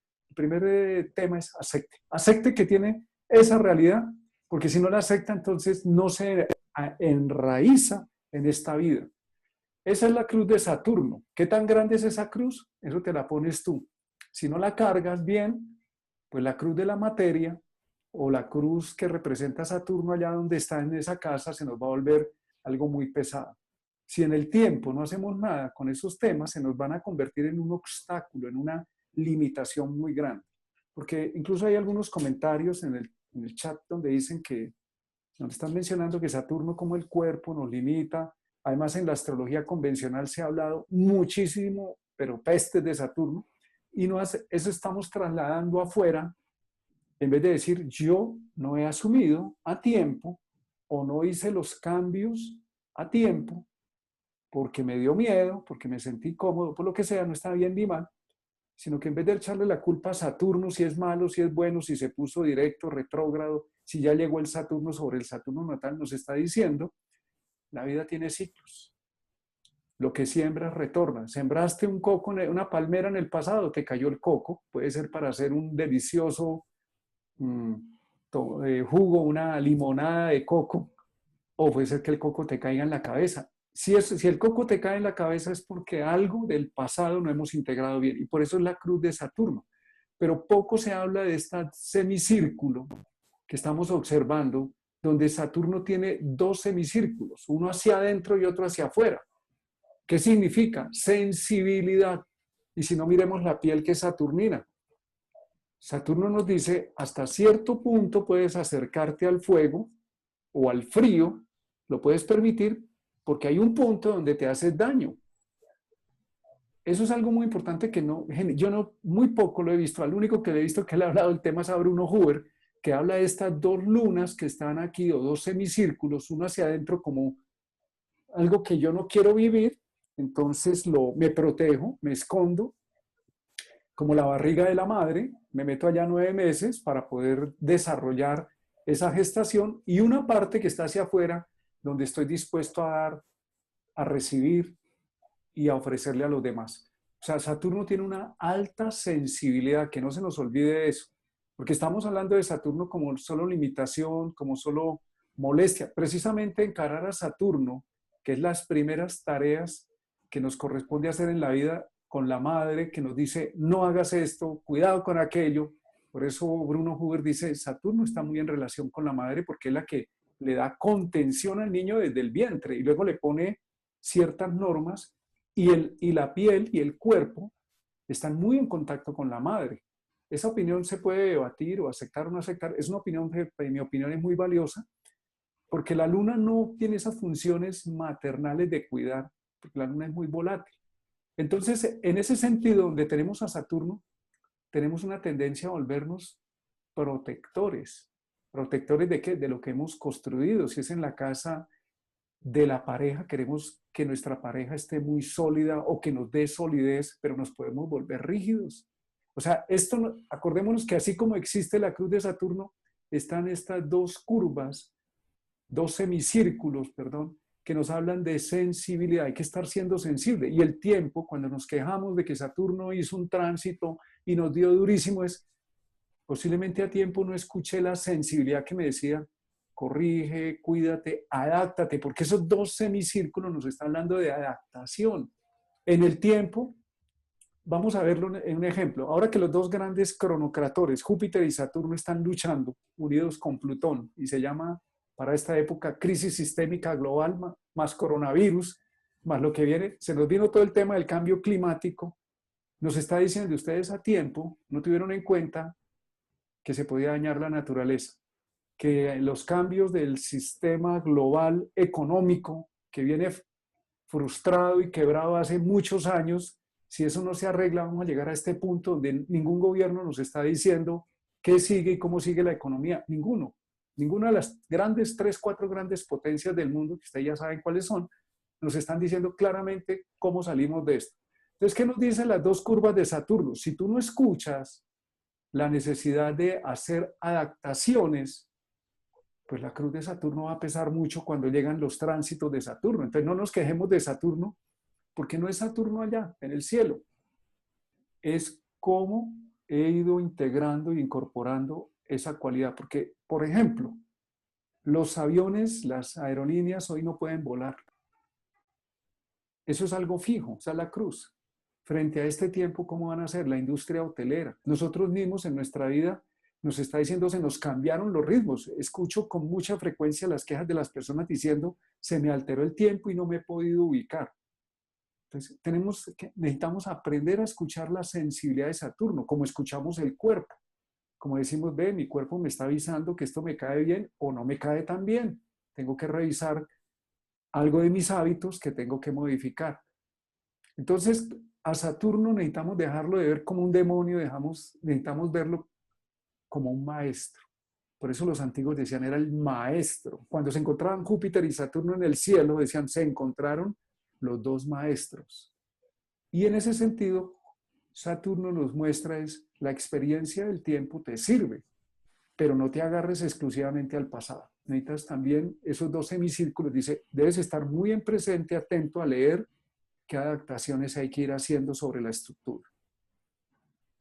tema es acepte. Acepte que tiene esa realidad, porque si no la acepta, entonces no se enraiza en esta vida. Esa es la cruz de Saturno. ¿Qué tan grande es esa cruz? Eso te la pones tú. Si no la cargas bien, pues la cruz de la materia o la cruz que representa a Saturno allá donde está en esa casa se nos va a volver algo muy pesado. Si en el tiempo no hacemos nada con esos temas, se nos van a convertir en un obstáculo, en una limitación muy grande. Porque incluso hay algunos comentarios en el chat donde dicen que nos están mencionando que Saturno como el cuerpo nos limita. Además, en la astrología convencional se ha hablado muchísimo, pero pestes de Saturno, y no hace, eso estamos trasladando afuera, en vez de decir yo no he asumido a tiempo o no hice los cambios a tiempo porque me dio miedo, porque me sentí cómodo, por lo que sea, no está bien ni mal, sino que en vez de echarle la culpa a Saturno, si es malo, si es bueno, si se puso directo, retrógrado, si ya llegó el Saturno sobre el Saturno natal, nos está diciendo, la vida tiene ciclos. Lo que siembras retorna. Sembraste un coco, una palmera en el pasado, te cayó el coco, puede ser para hacer un delicioso jugo, una limonada de coco, o puede ser que el coco te caiga en la cabeza. Si el coco te cae en la cabeza es porque algo del pasado no hemos integrado bien y por eso es la cruz de Saturno. Pero poco se habla de este semicírculo que estamos observando, donde Saturno tiene dos semicírculos, uno hacia adentro y otro hacia afuera. ¿Qué significa? Sensibilidad. Y si no, miremos la piel que es saturnina. Saturno nos dice, hasta cierto punto puedes acercarte al fuego o al frío, lo puedes permitir porque hay un punto donde te haces daño. Eso es algo muy importante que yo muy poco lo he visto. Al único que le he visto que le ha hablado del tema es a Bruno Huber, que habla de estas dos lunas que están aquí, o dos semicírculos, uno hacia adentro como algo que yo no quiero vivir, entonces me protejo, me escondo, como la barriga de la madre, me meto allá 9 meses para poder desarrollar esa gestación, y una parte que está hacia afuera, donde estoy dispuesto a dar, a recibir y a ofrecerle a los demás. O sea, Saturno tiene una alta sensibilidad, que no se nos olvide eso, porque estamos hablando de Saturno como solo limitación, como solo molestia. Precisamente encarar a Saturno, que es las primeras tareas que nos corresponde hacer en la vida con la madre, que nos dice, no hagas esto, cuidado con aquello. Por eso Bruno Huber dice, Saturno está muy en relación con la madre porque es la que le da contención al niño desde el vientre y luego le pone ciertas normas y la piel y el cuerpo están muy en contacto con la madre. Esa opinión se puede debatir o aceptar o no aceptar. Es una opinión que, en mi opinión, es muy valiosa porque la luna no tiene esas funciones maternales de cuidar, porque la luna es muy volátil. Entonces, en ese sentido, donde tenemos a Saturno, tenemos una tendencia a volvernos protectores. ¿Protectores de qué? De lo que hemos construido. Si es en la casa de la pareja, queremos que nuestra pareja esté muy sólida o que nos dé solidez, pero nos podemos volver rígidos. O sea, acordémonos que así como existe la cruz de Saturno, están estas dos curvas, dos semicírculos, perdón, que nos hablan de sensibilidad. Hay que estar siendo sensible. Y el tiempo, cuando nos quejamos de que Saturno hizo un tránsito y nos dio durísimo, es posiblemente a tiempo no escuché la sensibilidad que me decía, corrige, cuídate, adáptate, porque esos dos semicírculos nos están hablando de adaptación. En el tiempo, vamos a verlo en un ejemplo. Ahora que los dos grandes cronocratores, Júpiter y Saturno, están luchando, unidos con Plutón, y se llama para esta época crisis sistémica global, más coronavirus, más lo que viene, se nos vino todo el tema del cambio climático, nos está diciendo ustedes a tiempo, no tuvieron en cuenta que se podía dañar la naturaleza, que los cambios del sistema global económico que viene frustrado y quebrado hace muchos años, si eso no se arregla, vamos a llegar a este punto donde ningún gobierno nos está diciendo qué sigue y cómo sigue la economía. Ninguno. Ninguna de las grandes, 3, 4 grandes potencias del mundo, que ustedes ya saben cuáles son, nos están diciendo claramente cómo salimos de esto. Entonces, ¿qué nos dicen las dos curvas de Saturno? Si tú no escuchas la necesidad de hacer adaptaciones, pues la cruz de Saturno va a pesar mucho cuando llegan los tránsitos de Saturno. Entonces no nos quejemos de Saturno, porque no es Saturno allá, en el cielo. Es cómo he ido integrando e incorporando esa cualidad. Porque, por ejemplo, los aviones, las aerolíneas hoy no pueden volar. Eso es algo fijo, esa es la cruz. Frente a este tiempo, ¿cómo van a ser? La industria hotelera. Nosotros mismos en nuestra vida nos está diciendo, se nos cambiaron los ritmos. Escucho con mucha frecuencia las quejas de las personas diciendo, se me alteró el tiempo y no me he podido ubicar. Entonces, necesitamos aprender a escuchar la sensibilidad de Saturno, como escuchamos el cuerpo. Como decimos, ve, mi cuerpo me está avisando que esto me cae bien o no me cae tan bien. Tengo que revisar algo de mis hábitos que tengo que modificar. Entonces, a Saturno necesitamos dejarlo de ver como un demonio, necesitamos verlo como un maestro. Por eso los antiguos decían, era el maestro. Cuando se encontraban Júpiter y Saturno en el cielo, decían, se encontraron los dos maestros. Y en ese sentido, Saturno nos muestra es, la experiencia del tiempo te sirve, pero no te agarres exclusivamente al pasado. Necesitas también esos dos semicírculos. Dice, debes estar muy en presente, atento a leer qué adaptaciones hay que ir haciendo sobre la estructura.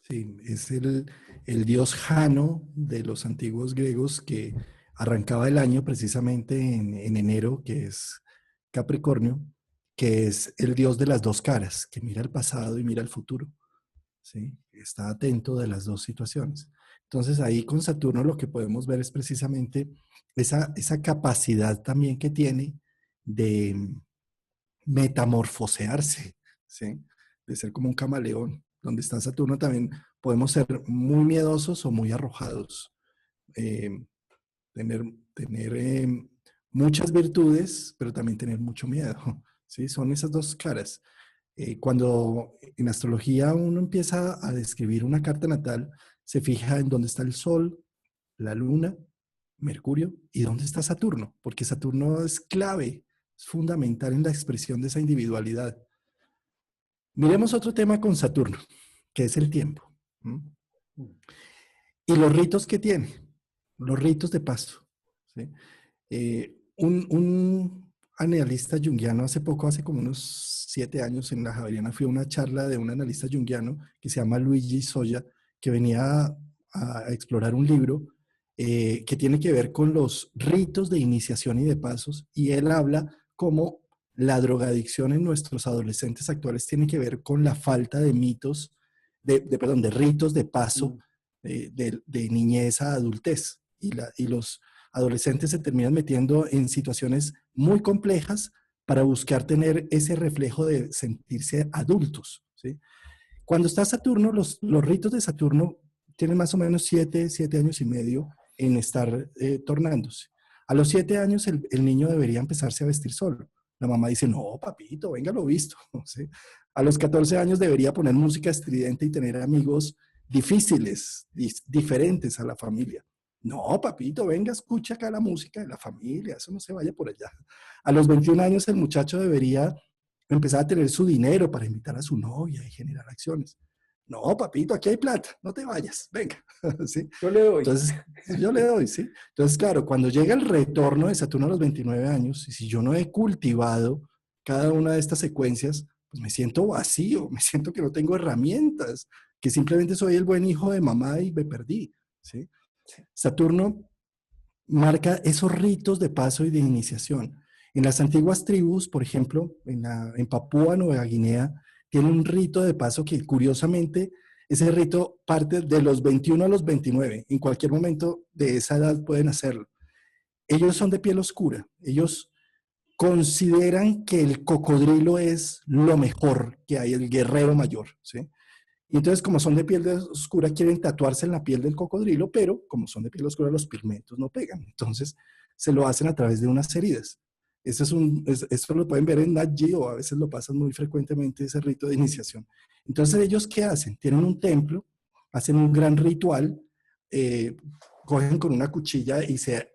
Sí, es el dios Jano de los antiguos griegos que arrancaba el año precisamente en enero, que es Capricornio, que es el dios de las dos caras, que mira el pasado y mira el futuro. ¿Sí? Está atento de las dos situaciones. Entonces ahí con Saturno lo que podemos ver es precisamente esa capacidad también que tiene de metamorfosearse, ¿sí? De ser como un camaleón. Donde está Saturno también podemos ser muy miedosos o muy arrojados. Eh, tener tener muchas virtudes, pero también tener mucho miedo. ¿Sí? Son esas dos caras. Cuando en astrología uno empieza a describir una carta natal, se fija en dónde está el Sol, la Luna, Mercurio y dónde está Saturno, porque Saturno es clave, es fundamental en la expresión de esa individualidad. Miremos otro tema con Saturno, que es el tiempo. ¿Mm? Y los ritos que tiene, los ritos de paso. ¿Sí? analista junguiano hace poco, hace como unos 7 años en la Javeriana, fui a una charla de un analista junguiano que se llama Luigi Soya, que venía a explorar un libro que tiene que ver con los ritos de iniciación y de pasos, y él habla cómo la drogadicción en nuestros adolescentes actuales tiene que ver con la falta de mitos, perdón, de ritos de paso Mm. de niñez a adultez. Y los adolescentes se terminan metiendo en situaciones muy complejas para buscar tener ese reflejo de sentirse adultos, ¿sí? Cuando está Saturno, los ritos de Saturno tienen más o menos 7 años y medio en estar tornándose. A los 7 años el niño debería empezarse a vestir solo. La mamá dice, no, papito, venga lo visto. ¿Sí? A los 14 años debería poner música estridente y tener amigos difíciles, diferentes a la familia. No, papito, venga, escucha acá la música de la familia, eso no se vaya por allá. A los 21 años el muchacho debería empezar a tener su dinero para invitar a su novia y generar acciones. No, papito, aquí hay plata, no te vayas, venga. ¿Sí? Yo le doy. Entonces, yo le doy, ¿sí? Entonces, claro, cuando llega el retorno de Saturno a los 29 años, y si yo no he cultivado cada una de estas secuencias, pues me siento vacío, me siento que no tengo herramientas, que simplemente soy el buen hijo de mamá y me perdí, ¿sí? Sí. Saturno marca esos ritos de paso y de iniciación. En las antiguas tribus, por ejemplo, en Papúa Nueva Guinea, tiene un rito de paso que curiosamente ese rito parte de los 21 a los 29. En cualquier momento de esa edad pueden hacerlo. Ellos son de piel oscura. Ellos consideran que el cocodrilo es lo mejor que hay, el guerrero mayor, ¿sí? Y entonces, como son de piel oscura, quieren tatuarse en la piel del cocodrilo, pero como son de piel oscura, los pigmentos no pegan. Entonces, se lo hacen a través de unas heridas. Esto lo pueden ver en Nat Geo, a veces lo pasan muy frecuentemente, ese rito de iniciación. Entonces, ¿ellos qué hacen? Tienen un templo, hacen un gran ritual, eh, cogen con una cuchilla y se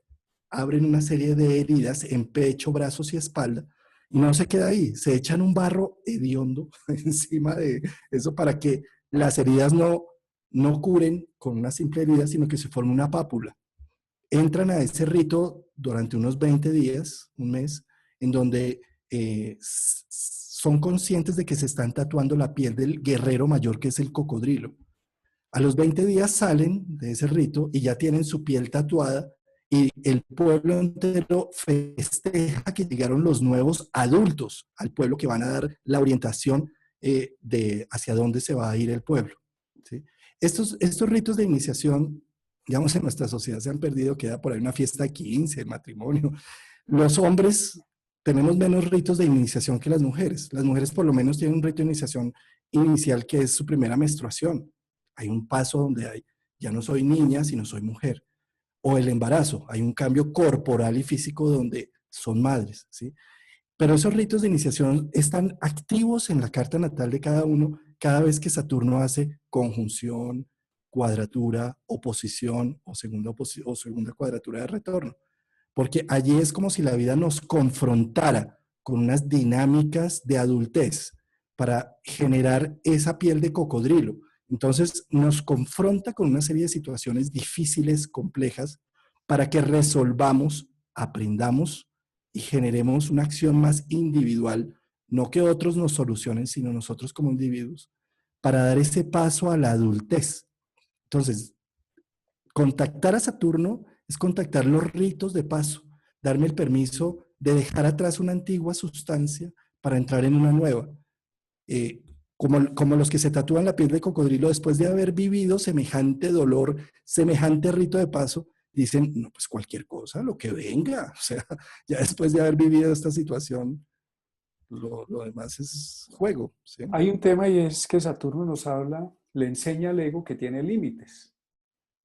abren una serie de heridas en pecho, brazos y espalda, y no se queda ahí, se echan un barro hediondo encima de eso para que las heridas no curen con una simple herida, sino que se forme una pápula. Entran a ese rito durante unos 20 días, un mes, en donde son conscientes de que se están tatuando la piel del guerrero mayor, que es el cocodrilo. A los 20 días salen de ese rito y ya tienen su piel tatuada y el pueblo entero festeja que llegaron los nuevos adultos al pueblo que van a dar la orientación de hacia dónde se va a ir el pueblo, ¿sí? Estos ritos de iniciación, digamos, en nuestra sociedad se han perdido, queda por ahí una fiesta de 15, el matrimonio. Los hombres tenemos menos ritos de iniciación que las mujeres. Las mujeres por lo menos tienen un rito de iniciación inicial que es su primera menstruación. Hay un paso donde ya no soy niña, sino soy mujer. O el embarazo, hay un cambio corporal y físico donde son madres, ¿sí? Pero esos ritos de iniciación están activos en la carta natal de cada uno cada vez que Saturno hace conjunción, cuadratura, oposición o segunda cuadratura de retorno. Porque allí es como si la vida nos confrontara con unas dinámicas de adultez para generar esa piel de cocodrilo. Entonces nos confronta con una serie de situaciones difíciles, complejas, para que resolvamos, aprendamos y generemos una acción más individual, no que otros nos solucionen, sino nosotros como individuos, para dar ese paso a la adultez. Entonces, contactar a Saturno es contactar los ritos de paso, darme el permiso de dejar atrás una antigua sustancia para entrar en una nueva. Como los que se tatúan la piel de cocodrilo después de haber vivido semejante dolor, semejante rito de paso, dicen, no, pues cualquier cosa, lo que venga. O sea, ya después de haber vivido esta situación, lo demás es juego, ¿sí? Hay un tema y es que Saturno nos habla, le enseña al ego que tiene límites.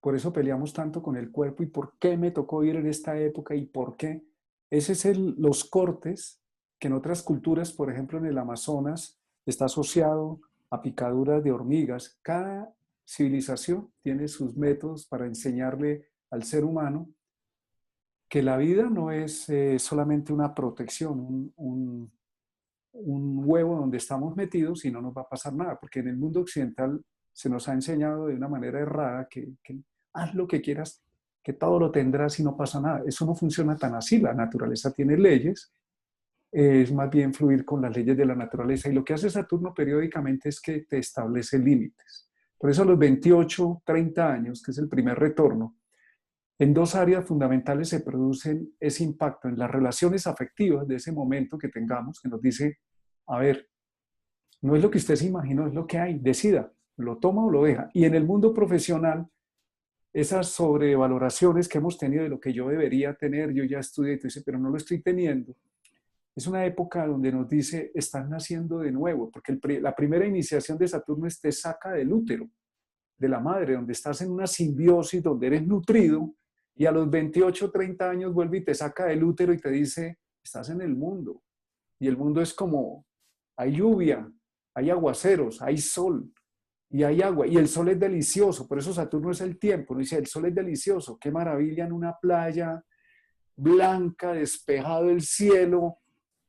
Por eso peleamos tanto con el cuerpo y por qué me tocó ir en esta época y por qué. Ese es los cortes que en otras culturas, por ejemplo en el Amazonas, está asociado a picaduras de hormigas. Cada civilización tiene sus métodos para enseñarle al ser humano que la vida no es solamente una protección, un huevo donde estamos metidos y no nos va a pasar nada, porque en el mundo occidental se nos ha enseñado de una manera errada que haz lo que quieras, que todo lo tendrás y no pasa nada. Eso no funciona tan así. La naturaleza tiene leyes es más bien fluir con las leyes de la naturaleza. Y lo que hace Saturno periódicamente es que te establece límites. Por eso a los 28, 30 años, que es el primer retorno, en dos áreas fundamentales se producen ese impacto en las relaciones afectivas de ese momento que tengamos, que nos dice, a ver, no es lo que usted se imaginó, es lo que hay, decida, lo toma o lo deja. Y en el mundo profesional, esas sobrevaloraciones que hemos tenido de lo que yo debería tener, yo ya estudié, y tú dices, pero no lo estoy teniendo. Es una época donde nos dice, estás naciendo de nuevo, porque la primera iniciación de Saturno es te saca del útero, de la madre, donde estás en una simbiosis, donde eres nutrido, y a los 28, 30 años vuelve y te saca del útero y te dice, estás en el mundo. Y el mundo es como, hay lluvia, hay aguaceros, hay sol y hay agua. Y el sol es delicioso, por eso Saturno es el tiempo. Nos dice, el sol es delicioso, qué maravilla en una playa blanca, despejado el cielo,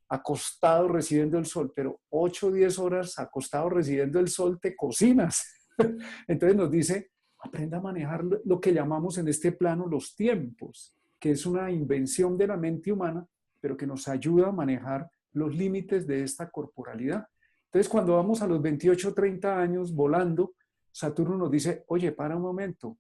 acostado recibiendo el sol, pero 8 o 10 horas acostado recibiendo el sol te cocinas. Entonces nos dice, aprenda a manejar lo que llamamos en este plano los tiempos, que es una invención de la mente humana, pero que nos ayuda a manejar los límites de esta corporalidad. Entonces, cuando vamos a los 28 o 30 años volando, Saturno nos dice, oye, para un momento,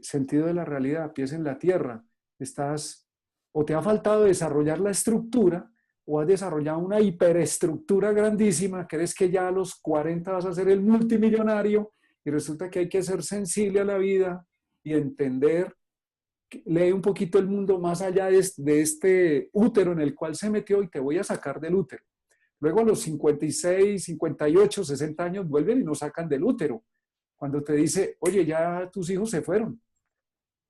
sentido de la realidad, pies en la tierra, estás, o te ha faltado desarrollar la estructura, o has desarrollado una hiperestructura grandísima, crees que ya a los 40 vas a ser el multimillonario, y resulta que hay que ser sensible a la vida y entender, lee un poquito el mundo más allá de este útero en el cual se metió y te voy a sacar del útero. Luego a los 56, 58, 60 años vuelven y nos sacan del útero. Cuando te dice, oye, ya tus hijos se fueron.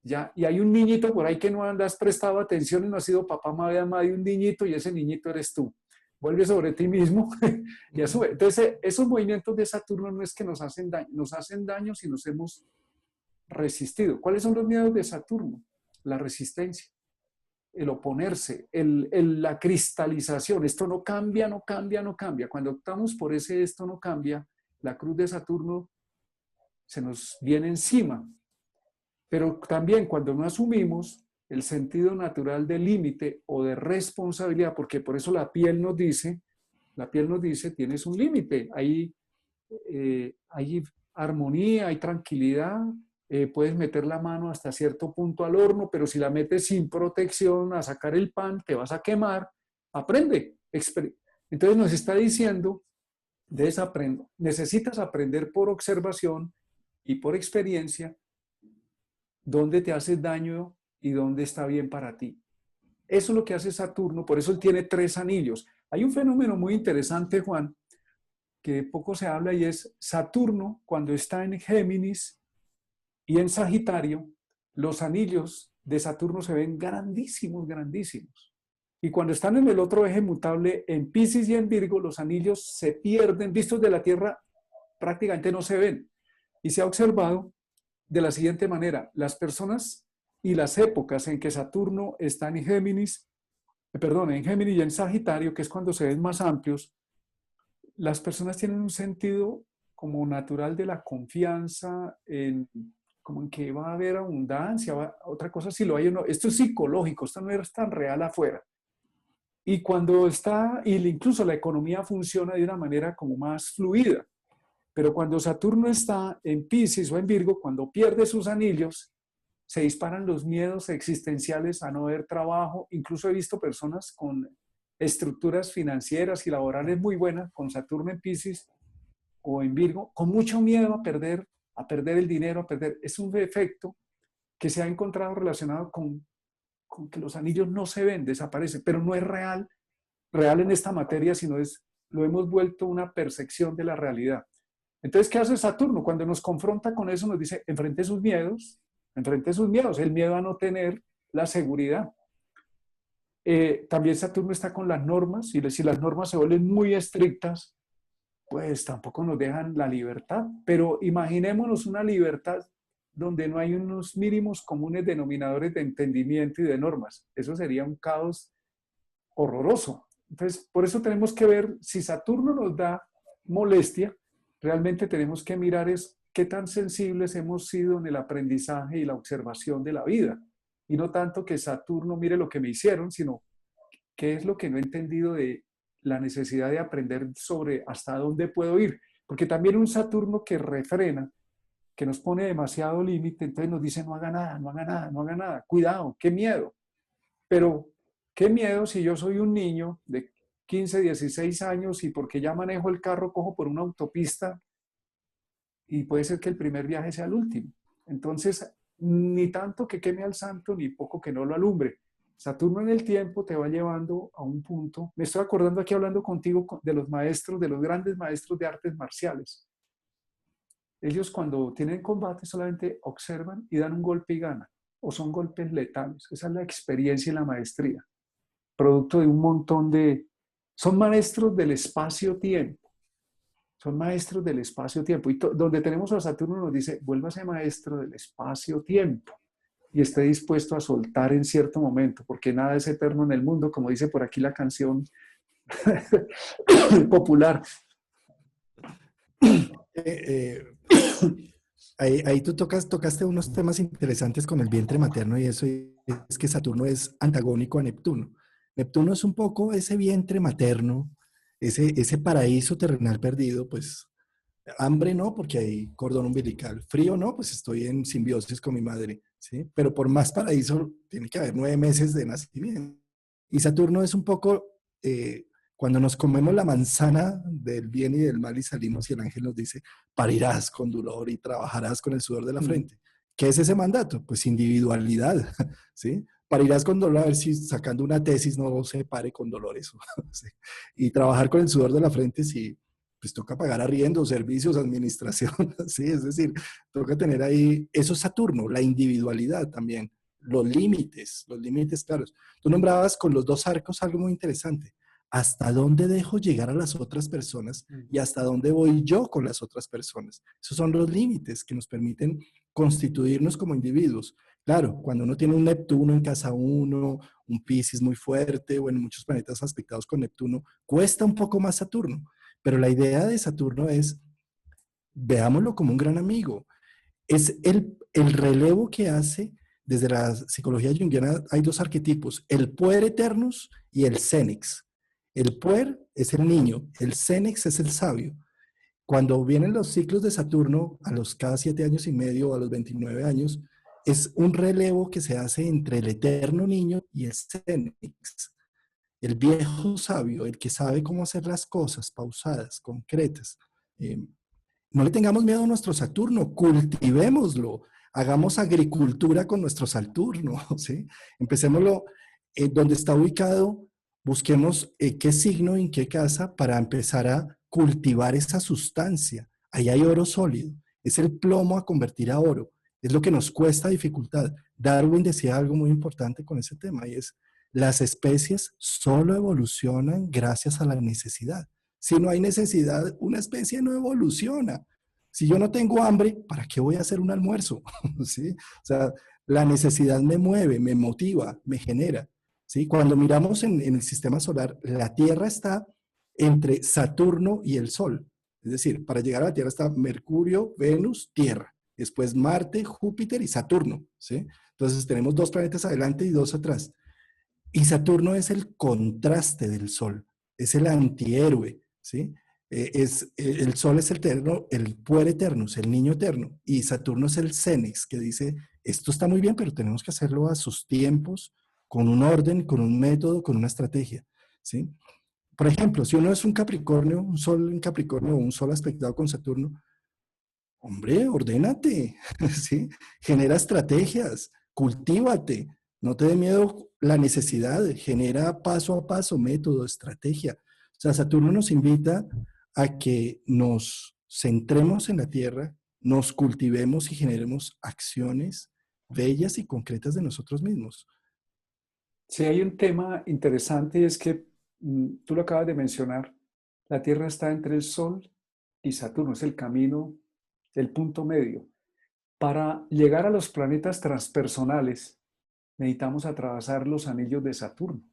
Ya, y hay un niñito por ahí que no has prestado atención y no has sido papá, mamá de un niñito y ese niñito eres tú. Vuelve sobre ti mismo y eso. Entonces, esos movimientos de Saturno no es que nos hacen daño si nos hemos resistido. ¿Cuáles son los miedos de Saturno? La resistencia, el oponerse, la cristalización. Esto no cambia, no cambia, no cambia. Cuando optamos por ese esto no cambia, la cruz de Saturno se nos viene encima. Pero también cuando no asumimos el sentido natural de límite o de responsabilidad, porque por eso la piel nos dice, tienes un límite, hay armonía, hay tranquilidad, puedes meter la mano hasta cierto punto al horno, pero si la metes sin protección a sacar el pan, te vas a quemar. Aprende. Entonces nos está diciendo, necesitas aprender por observación y por experiencia dónde te haces daño y dónde está bien para ti. Eso es lo que hace Saturno, por eso él tiene 3 anillos. Hay un fenómeno muy interesante, Juan, que poco se habla y es Saturno, cuando está en Géminis y en Sagitario, los anillos de Saturno se ven grandísimos, grandísimos. Y cuando están en el otro eje mutable, en Piscis y en Virgo, los anillos se pierden, vistos de la Tierra, prácticamente no se ven. Y se ha observado de la siguiente manera, las personas y las épocas en que Saturno está en Géminis y en Sagitario, que es cuando se ven más amplios, las personas tienen un sentido como natural de la confianza, como en que va a haber abundancia, otra cosa si lo hay o no. Esto es psicológico, esto no es tan real afuera. Y cuando incluso la economía funciona de una manera como más fluida. Pero cuando Saturno está en Piscis o en Virgo, cuando pierde sus anillos, se disparan los miedos existenciales a no ver trabajo. Incluso he visto personas con estructuras financieras y laborales muy buenas, con Saturno en Piscis o en Virgo, con mucho miedo a perder el dinero, a perder. Es un efecto que se ha encontrado relacionado con que los anillos no se ven, desaparecen, pero no es real en esta materia, sino lo hemos vuelto una percepción de la realidad. Entonces, ¿qué hace Saturno? Cuando nos confronta con eso, nos dice, enfrente sus miedos, el miedo a no tener la seguridad. También Saturno está con las normas, y si las normas se vuelven muy estrictas, pues tampoco nos dejan la libertad. Pero imaginémonos una libertad donde no hay unos mínimos comunes denominadores de entendimiento y de normas. Eso sería un caos horroroso. Entonces, por eso tenemos que ver si Saturno nos da molestia, realmente tenemos que mirar qué tan sensibles hemos sido en el aprendizaje y la observación de la vida. Y no tanto que Saturno mire lo que me hicieron, sino ¿qué es lo que no he entendido de la necesidad de aprender sobre hasta dónde puedo ir? Porque también un Saturno que refrena, que nos pone demasiado límite, entonces nos dice no haga nada, no haga nada, no haga nada. Cuidado, qué miedo. Pero qué miedo si yo soy un niño de 15, 16 años y porque ya manejo el carro cojo por una autopista y puede ser que el primer viaje sea el último. Entonces, ni tanto que queme al santo, ni poco que no lo alumbre. Saturno en el tiempo te va llevando a un punto. Me estoy acordando aquí hablando contigo de los maestros, de los grandes maestros de artes marciales. Ellos cuando tienen combate solamente observan y dan un golpe y ganan. O son golpes letales. Esa es la experiencia y la maestría. Producto de un montón de... Son maestros del espacio-tiempo. Son maestros del espacio-tiempo. Y donde tenemos a Saturno nos dice, vuélvase maestro del espacio-tiempo y esté dispuesto a soltar en cierto momento, porque nada es eterno en el mundo, como dice por aquí la canción popular. Eh, ahí tú tocaste unos temas interesantes con el vientre materno y eso es que Saturno es antagónico a Neptuno. Neptuno es un poco ese vientre materno, ese paraíso terrenal perdido, pues hambre no, porque hay cordón umbilical. Frío no, pues estoy en simbiosis con mi madre, ¿sí? Pero por más paraíso tiene que haber 9 meses de nacimiento. Y Saturno es un poco cuando nos comemos la manzana del bien y del mal y salimos y el ángel nos dice, parirás con dolor y trabajarás con el sudor de la frente. ¿Qué es ese mandato? Pues individualidad, ¿sí? Parirás con dolor, a ver si sacando una tesis no se pare con dolor eso. ¿Sí? Y trabajar con el sudor de la frente si pues toca pagar arriendo, servicios, administración, ¿sí? Es decir, toca tener ahí, eso es Saturno, la individualidad también, los límites claros. Tú nombrabas con los dos arcos algo muy interesante. ¿Hasta dónde dejo llegar a las otras personas y hasta dónde voy yo con las otras personas? Esos son los límites que nos permiten constituirnos como individuos. Claro, cuando uno tiene un Neptuno en casa uno, un Piscis muy fuerte o en muchos planetas aspectados con Neptuno, cuesta un poco más Saturno. Pero la idea de Saturno es, veámoslo como un gran amigo. Es el relevo que hace, desde la psicología junguiana hay dos arquetipos, el puer eternus y el senex. El puer es el niño, el senex es el sabio. Cuando vienen los ciclos de Saturno, a los cada 7 años y medio o a los 29 años, es un relevo que se hace entre el eterno niño y el senex. El viejo sabio, el que sabe cómo hacer las cosas pausadas, concretas. No le tengamos miedo a nuestro Saturno, cultivémoslo, hagamos agricultura con nuestro Saturno, ¿sí? Empecémoslo donde está ubicado, busquemos qué signo, en qué casa, para empezar a cultivar esa sustancia. Ahí hay oro sólido, es el plomo a convertir a oro, es lo que nos cuesta dificultad. Darwin decía algo muy importante con ese tema y es, las especies solo evolucionan gracias a la necesidad. Si no hay necesidad, una especie no evoluciona. Si yo no tengo hambre, ¿para qué voy a hacer un almuerzo? ¿Sí? O sea, la necesidad me mueve, me motiva, me genera. ¿Sí? Cuando miramos en el sistema solar, la Tierra está entre Saturno y el Sol. Es decir, para llegar a la Tierra está Mercurio, Venus, Tierra. Después Marte, Júpiter y Saturno. ¿Sí? Entonces tenemos 2 planetas adelante y 2 atrás. Y Saturno es el contraste del Sol, es el antihéroe, ¿sí? El Sol es el eterno, el puer eternus, el niño eterno, y Saturno es el Cenex, que dice, esto está muy bien, pero tenemos que hacerlo a sus tiempos, con un orden, con un método, con una estrategia, ¿sí? Por ejemplo, si uno es un Capricornio, un Sol en Capricornio o un Sol aspectado con Saturno, hombre, ordénate, ¿sí? Genera estrategias, cultívate, no te dé miedo la necesidad, genera paso a paso, método, estrategia. O sea, Saturno nos invita a que nos centremos en la Tierra, nos cultivemos y generemos acciones bellas y concretas de nosotros mismos. Sí, hay un tema interesante y es que tú lo acabas de mencionar, la Tierra está entre el Sol y Saturno, es el camino, el punto medio. Para llegar a los planetas transpersonales, necesitamos atravesar los anillos de Saturno.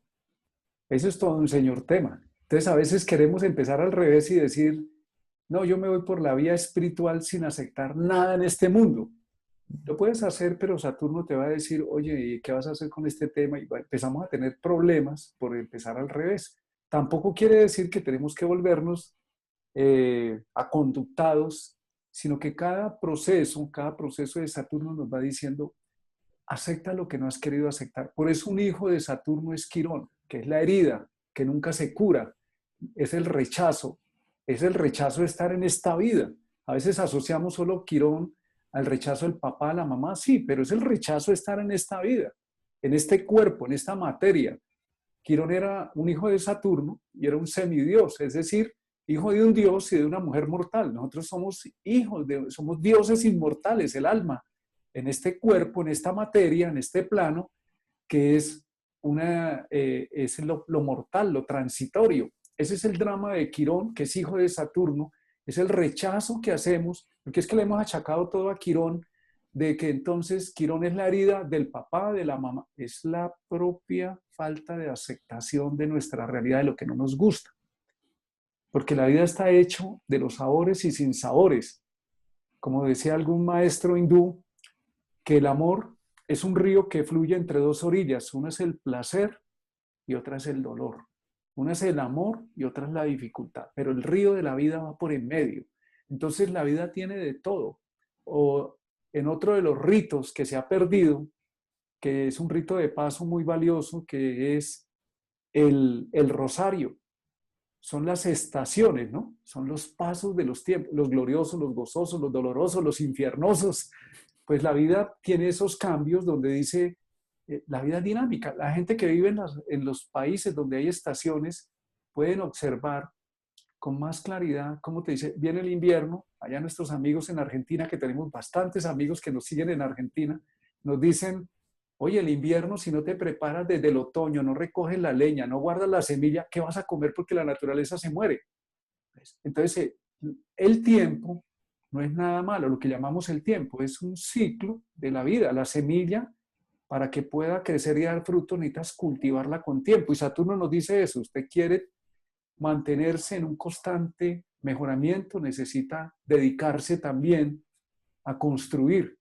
Eso es todo un señor tema. Entonces, a veces queremos empezar al revés y decir, no, yo me voy por la vía espiritual sin aceptar nada en este mundo. Lo puedes hacer, pero Saturno te va a decir, oye, ¿y qué vas a hacer con este tema? Y empezamos a tener problemas por empezar al revés. Tampoco quiere decir que tenemos que volvernos aconductados, sino que cada proceso de Saturno nos va diciendo, acepta lo que no has querido aceptar. Por eso un hijo de Saturno es Quirón, que es la herida, que nunca se cura, es el rechazo de estar en esta vida. A veces asociamos solo Quirón al rechazo del papá, a la mamá, sí, pero es el rechazo de estar en esta vida, en este cuerpo, en esta materia. Quirón era un hijo de Saturno y era un semidios, es decir, hijo de un dios y de una mujer mortal. Nosotros somos somos dioses inmortales, el alma, en este cuerpo, en esta materia, en este plano, que es lo mortal, lo transitorio. Ese es el drama de Quirón, que es hijo de Saturno, es el rechazo que hacemos, porque es que le hemos achacado todo a Quirón, de que entonces Quirón es la herida del papá, de la mamá, es la propia falta de aceptación de nuestra realidad, de lo que no nos gusta. Porque la vida está hecho de los sabores y sin sabores. Como decía algún maestro hindú, que el amor es un río que fluye entre dos orillas. Una es el placer y otra es el dolor. Una es el amor y otra es la dificultad. Pero el río de la vida va por en medio. Entonces la vida tiene de todo. O en otro de los ritos que se ha perdido, que es un rito de paso muy valioso, que es el rosario. Son las estaciones, ¿no? Son los pasos de los tiempos, los gloriosos, los gozosos, los dolorosos, los infiernosos. Pues la vida tiene esos cambios donde dice, la vida es dinámica. La gente que vive en los países donde hay estaciones pueden observar con más claridad, como te dice, viene el invierno, allá nuestros amigos en Argentina, que tenemos bastantes amigos que nos siguen en Argentina, nos dicen, oye, el invierno, si no te preparas desde el otoño, no recoges la leña, no guardas la semilla, ¿qué vas a comer? Porque la naturaleza se muere. Entonces, el tiempo no es nada malo, lo que llamamos el tiempo, es un ciclo de la vida. La semilla, para que pueda crecer y dar fruto, necesitas cultivarla con tiempo. Y Saturno nos dice eso, usted quiere mantenerse en un constante mejoramiento, necesita dedicarse también a construir,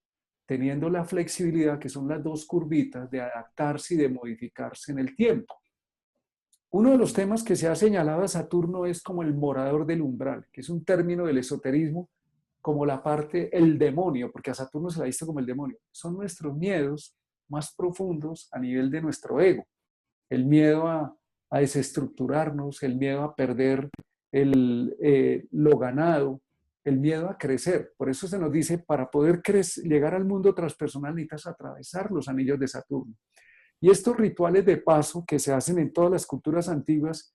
teniendo la flexibilidad, que son las dos curvitas, de adaptarse y de modificarse en el tiempo. Uno de los temas que se ha señalado a Saturno es como el morador del umbral, que es un término del esoterismo, como la parte, el demonio, porque a Saturno se la ha visto como el demonio. Son nuestros miedos más profundos a nivel de nuestro ego. El miedo a desestructurarnos, el miedo a perder lo ganado, el miedo a crecer. Por eso se nos dice, para poder llegar al mundo transpersonal necesitas atravesar los anillos de Saturno. Y estos rituales de paso que se hacen en todas las culturas antiguas,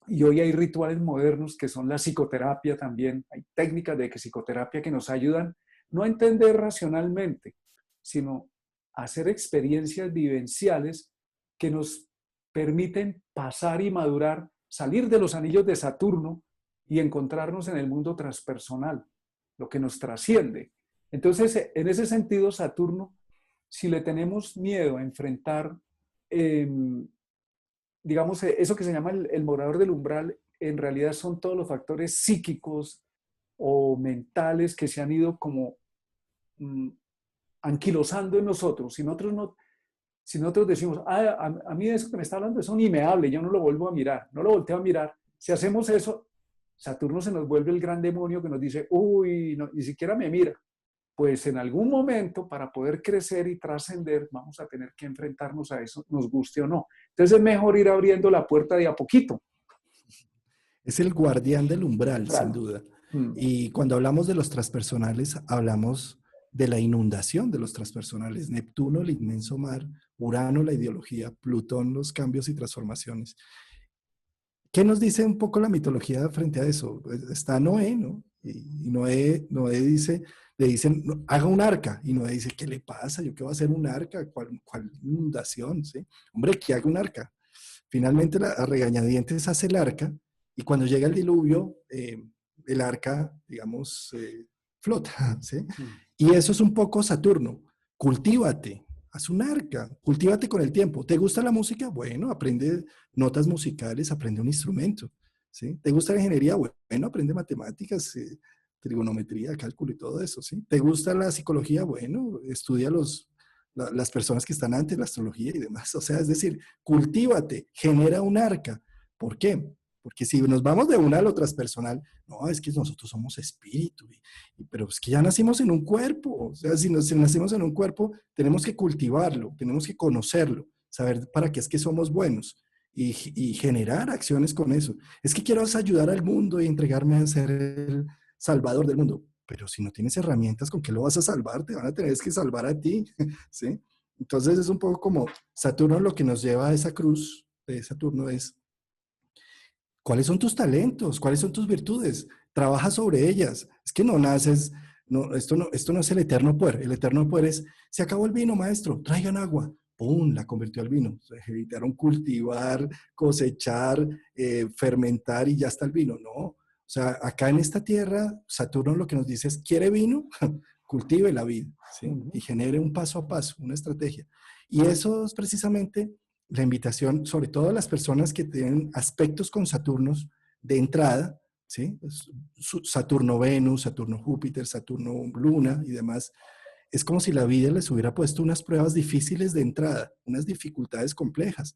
y hoy hay rituales modernos que son la psicoterapia también, hay técnicas de psicoterapia que nos ayudan no a entender racionalmente, sino a hacer experiencias vivenciales que nos permiten pasar y madurar, salir de los anillos de Saturno y encontrarnos en el mundo transpersonal, lo que nos trasciende. Entonces, en ese sentido, Saturno, si le tenemos miedo a enfrentar, digamos, eso que se llama el morador del umbral, en realidad son todos los factores psíquicos o mentales que se han ido como anquilosando en nosotros. Si nosotros decimos, a mí de eso que me está hablando, eso ni me hable, yo no lo vuelvo a mirar, no lo volteo a mirar. Si hacemos eso, Saturno se nos vuelve el gran demonio que nos dice, uy, no, ni siquiera me mira. Pues en algún momento, para poder crecer y trascender, vamos a tener que enfrentarnos a eso, nos guste o no. Entonces es mejor ir abriendo la puerta de a poquito. Es el guardián del umbral, sin duda. Y cuando hablamos de los transpersonales, hablamos de la inundación de los transpersonales. Neptuno, el inmenso mar; Urano, la ideología; Plutón, los cambios y transformaciones. ¿Qué nos dice un poco la mitología frente a eso? Está Noé, ¿no? Y Noé dice, le dicen, haga un arca. Y Noé dice, ¿qué le pasa? ¿Yo qué voy a hacer un arca? ¿Cuál inundación? ¿Sí? Hombre, que haga un arca. Finalmente, a regañadientes hace el arca, y cuando llega el diluvio, el arca, digamos, flota, ¿sí? Y eso es un poco Saturno. Cultívate, haz un arca, cultívate con el tiempo. ¿Te gusta la música? Bueno, aprende notas musicales, aprende un instrumento, ¿sí? ¿Te gusta la ingeniería? Bueno, aprende matemáticas, trigonometría, cálculo y todo eso, ¿sí? ¿Te gusta la psicología? Bueno, estudia las personas que están antes, la astrología y demás. O sea, es decir, cultívate, genera un arca. ¿Por qué? Porque si nos vamos de una a la otra personal, no, es que nosotros somos espíritu, pero es que ya nacimos en un cuerpo. O sea, si nacimos en un cuerpo, tenemos que cultivarlo, tenemos que conocerlo, saber para qué es que somos buenos y generar acciones con eso. Es que quiero ayudar al mundo y entregarme a ser el salvador del mundo. Pero si no tienes herramientas, ¿con qué lo vas a salvar? Te van a tener que salvar a ti, ¿sí? Entonces es un poco como Saturno lo que nos lleva a esa cruz de Saturno es, ¿cuáles son tus talentos? ¿Cuáles son tus virtudes? Trabaja sobre ellas. Es que no naces, esto no es el eterno poder. El eterno poder es, se acabó el vino, maestro, traigan agua. ¡Pum! La convirtió al vino. Evitaron cultivar, cosechar, fermentar y ya está el vino. No. O sea, acá en esta tierra, Saturno lo que nos dice es, ¿quiere vino? Cultive la vida, ¿sí? Y genere un paso a paso, una estrategia. Y eso es precisamente la invitación, sobre todo a las personas que tienen aspectos con Saturnos de entrada, ¿sí? Saturno-Venus, Saturno-Júpiter, Saturno-Luna y demás. Es como si la vida les hubiera puesto unas pruebas difíciles de entrada, unas dificultades complejas.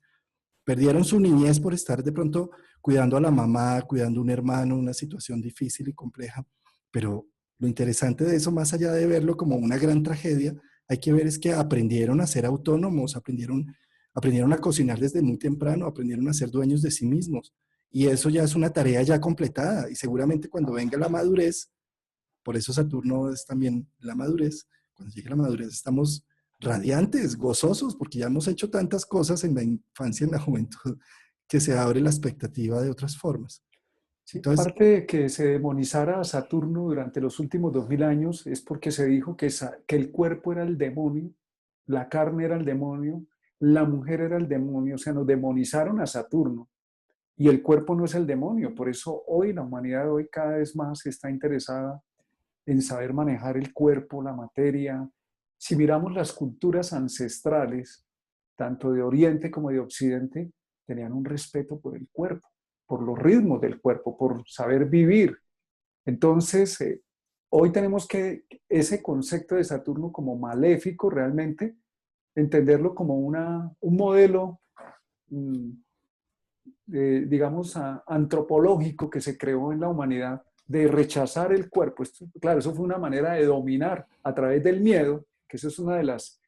Perdieron su niñez por estar de pronto cuidando a la mamá, cuidando a un hermano, una situación difícil y compleja. Pero lo interesante de eso, más allá de verlo como una gran tragedia, hay que ver es que aprendieron a ser autónomos, aprendieron a cocinar desde muy temprano, aprendieron a ser dueños de sí mismos. Y eso ya es una tarea ya completada. Y seguramente cuando venga la madurez, por eso Saturno es también la madurez, cuando llegue la madurez estamos radiantes, gozosos, porque ya hemos hecho tantas cosas en la infancia, en la juventud, que se abre la expectativa de otras formas. Sí, Entonces, parte de que se demonizara a Saturno durante los últimos 2000 años es porque se dijo que el cuerpo era el demonio, la carne era el demonio, la mujer era el demonio, o sea, nos demonizaron a Saturno y el cuerpo no es el demonio. Por eso hoy la humanidad hoy cada vez más está interesada en saber manejar el cuerpo, la materia. Si miramos las culturas ancestrales, tanto de Oriente como de Occidente, tenían un respeto por el cuerpo, por los ritmos del cuerpo, por saber vivir. Entonces, hoy tenemos que ese concepto de Saturno como maléfico realmente, entenderlo como un modelo, digamos, antropológico que se creó en la humanidad de rechazar el cuerpo. Esto, claro, eso fue una manera de dominar a través del miedo, que eso es una de las,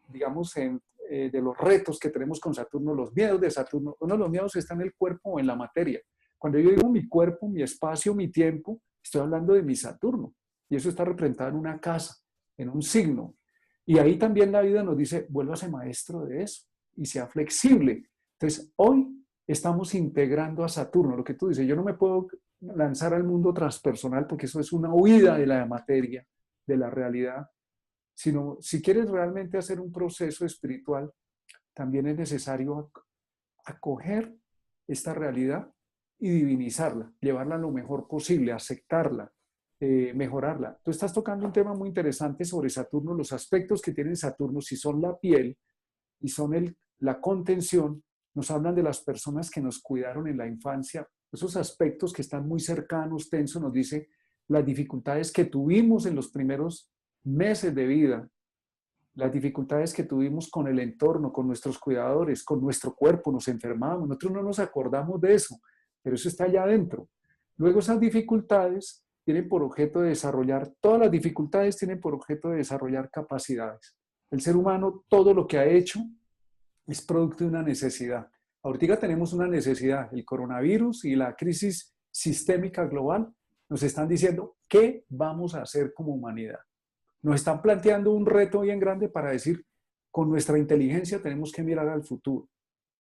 digamos, de los retos que tenemos con Saturno, los miedos de Saturno. Uno de los miedos está en el cuerpo o en la materia. Cuando yo digo mi cuerpo, mi espacio, mi tiempo, estoy hablando de mi Saturno. Y eso está representado en una casa, en un signo. Y ahí también la vida nos dice, vuélvase maestro de eso y sea flexible. Entonces, hoy estamos integrando a Saturno, lo que tú dices, yo no me puedo lanzar al mundo transpersonal porque eso es una huida de la materia, de la realidad, sino si quieres realmente hacer un proceso espiritual, también es necesario acoger esta realidad y divinizarla, llevarla lo mejor posible, aceptarla, mejorarla. Tú estás tocando un tema muy interesante sobre Saturno, los aspectos que tiene Saturno, si son la piel y son la contención, nos hablan de las personas que nos cuidaron en la infancia, esos aspectos que están muy cercanos, tensos, nos dice las dificultades que tuvimos en los primeros meses de vida, las dificultades que tuvimos con el entorno, con nuestros cuidadores, con nuestro cuerpo, nos enfermamos, nosotros no nos acordamos de eso, pero eso está allá adentro. Luego esas dificultades tienen por objeto de desarrollar, todas las dificultades tienen por objeto de desarrollar capacidades. El ser humano, todo lo que ha hecho es producto de una necesidad. Ahorita tenemos una necesidad, el coronavirus y la crisis sistémica global nos están diciendo qué vamos a hacer como humanidad. Nos están planteando un reto bien grande para decir, con nuestra inteligencia tenemos que mirar al futuro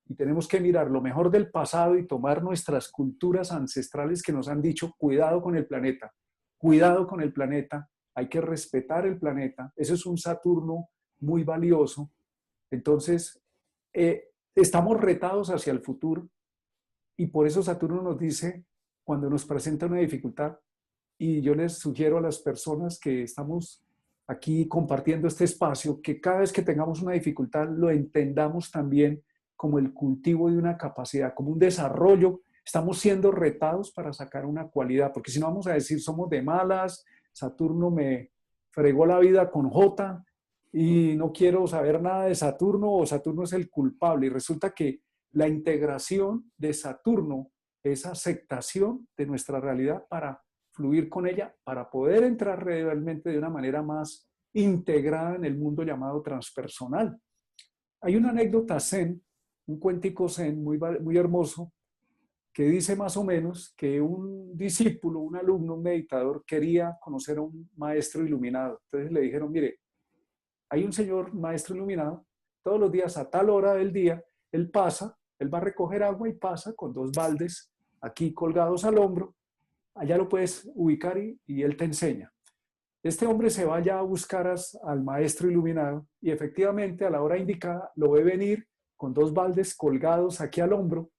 y tenemos que mirar lo mejor del pasado y tomar nuestras culturas ancestrales que nos han dicho, cuidado con el planeta, cuidado con el planeta, hay que respetar el planeta. Eso es un Saturno muy valioso. Entonces, estamos retados hacia el futuro y por eso Saturno nos dice, cuando nos presenta una dificultad, y yo les sugiero a las personas que estamos aquí compartiendo este espacio, que cada vez que tengamos una dificultad lo entendamos también como el cultivo de una capacidad, como un desarrollo Estamos siendo retados para sacar una cualidad, porque si no vamos a decir somos de malas, Saturno me fregó la vida con J y no quiero saber nada de Saturno o Saturno es el culpable. Y resulta que la integración de Saturno es aceptación de nuestra realidad para fluir con ella, para poder entrar realmente de una manera más integrada en el mundo llamado transpersonal. Hay una anécdota zen, un cuentico zen muy hermoso, que dice más o menos que un discípulo, un alumno, un meditador quería conocer a un maestro iluminado. Entonces le dijeron, mire, hay un señor maestro iluminado, todos los días a tal hora del día, él pasa, él va a recoger agua y pasa con 2 baldes aquí colgados al hombro, allá lo puedes ubicar y él te enseña. Este hombre se va ya a buscar al maestro iluminado y efectivamente a la hora indicada lo ve venir con 2 baldes colgados aquí al hombro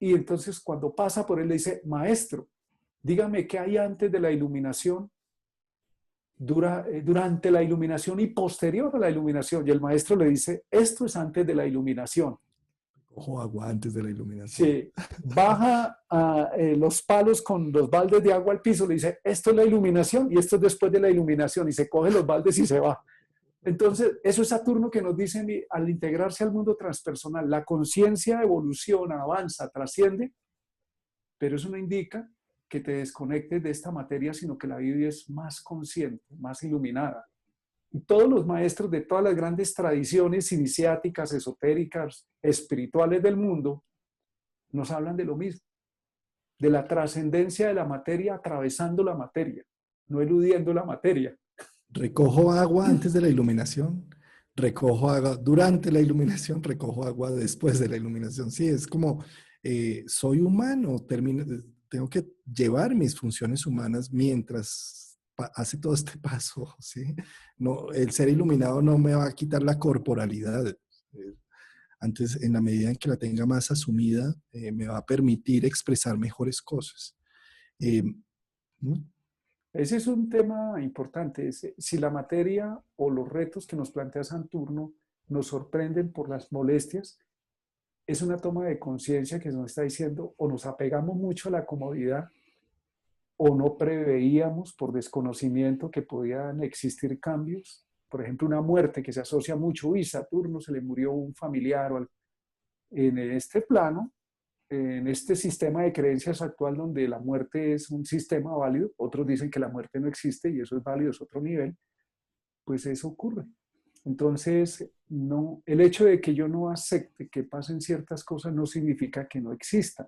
y entonces cuando pasa por él le dice, maestro, dígame qué hay antes de la iluminación, durante la iluminación y posterior a la iluminación. Y el maestro le dice, esto es antes de la iluminación. Ojo, agua antes de la iluminación. Sí, baja los palos con los baldes de agua al piso, le dice, esto es la iluminación y esto es después de la iluminación, y se coge los baldes y se va. Entonces, eso es Saturno que nos dice al integrarse al mundo transpersonal, la conciencia evoluciona, avanza, trasciende, pero eso no indica que te desconectes de esta materia, sino que la vida es más consciente, más iluminada. Y todos los maestros de todas las grandes tradiciones iniciáticas, esotéricas, espirituales del mundo, nos hablan de lo mismo, de la trascendencia de la materia atravesando la materia, no eludiendo la materia. Recojo agua antes de la iluminación, recojo agua durante la iluminación, recojo agua después de la iluminación. Sí, es como, soy humano, tengo que llevar mis funciones humanas mientras hace todo este paso, ¿sí? No, el ser iluminado no me va a quitar la corporalidad. Antes, en la medida en que la tenga más asumida, me va a permitir expresar mejores cosas. ¿No? Ese es un tema importante. Si la materia o los retos que nos plantea Saturno nos sorprenden por las molestias, es una toma de conciencia que nos está diciendo o nos apegamos mucho a la comodidad o no preveíamos por desconocimiento que podían existir cambios. Por ejemplo, una muerte que se asocia mucho, y Saturno se le murió un familiar. En este plano, en este sistema de creencias actual donde la muerte es un sistema válido, otros dicen que la muerte no existe y eso es válido, es otro nivel, pues eso ocurre. Entonces, no, el hecho de que yo no acepte que pasen ciertas cosas no significa que no existan.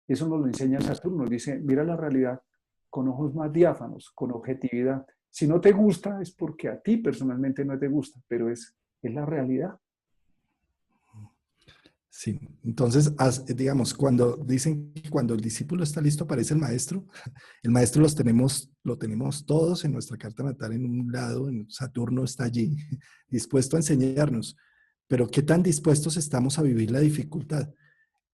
Eso nos lo enseña Saturno, nos dice, mira la realidad con ojos más diáfanos, con objetividad. Si no te gusta es porque a ti personalmente no te gusta, pero es la realidad. Sí, entonces, digamos, cuando dicen que cuando el discípulo está listo aparece el maestro lo tenemos todos en nuestra carta natal en un lado, en Saturno está allí, dispuesto a enseñarnos, pero ¿qué tan dispuestos estamos a vivir la dificultad?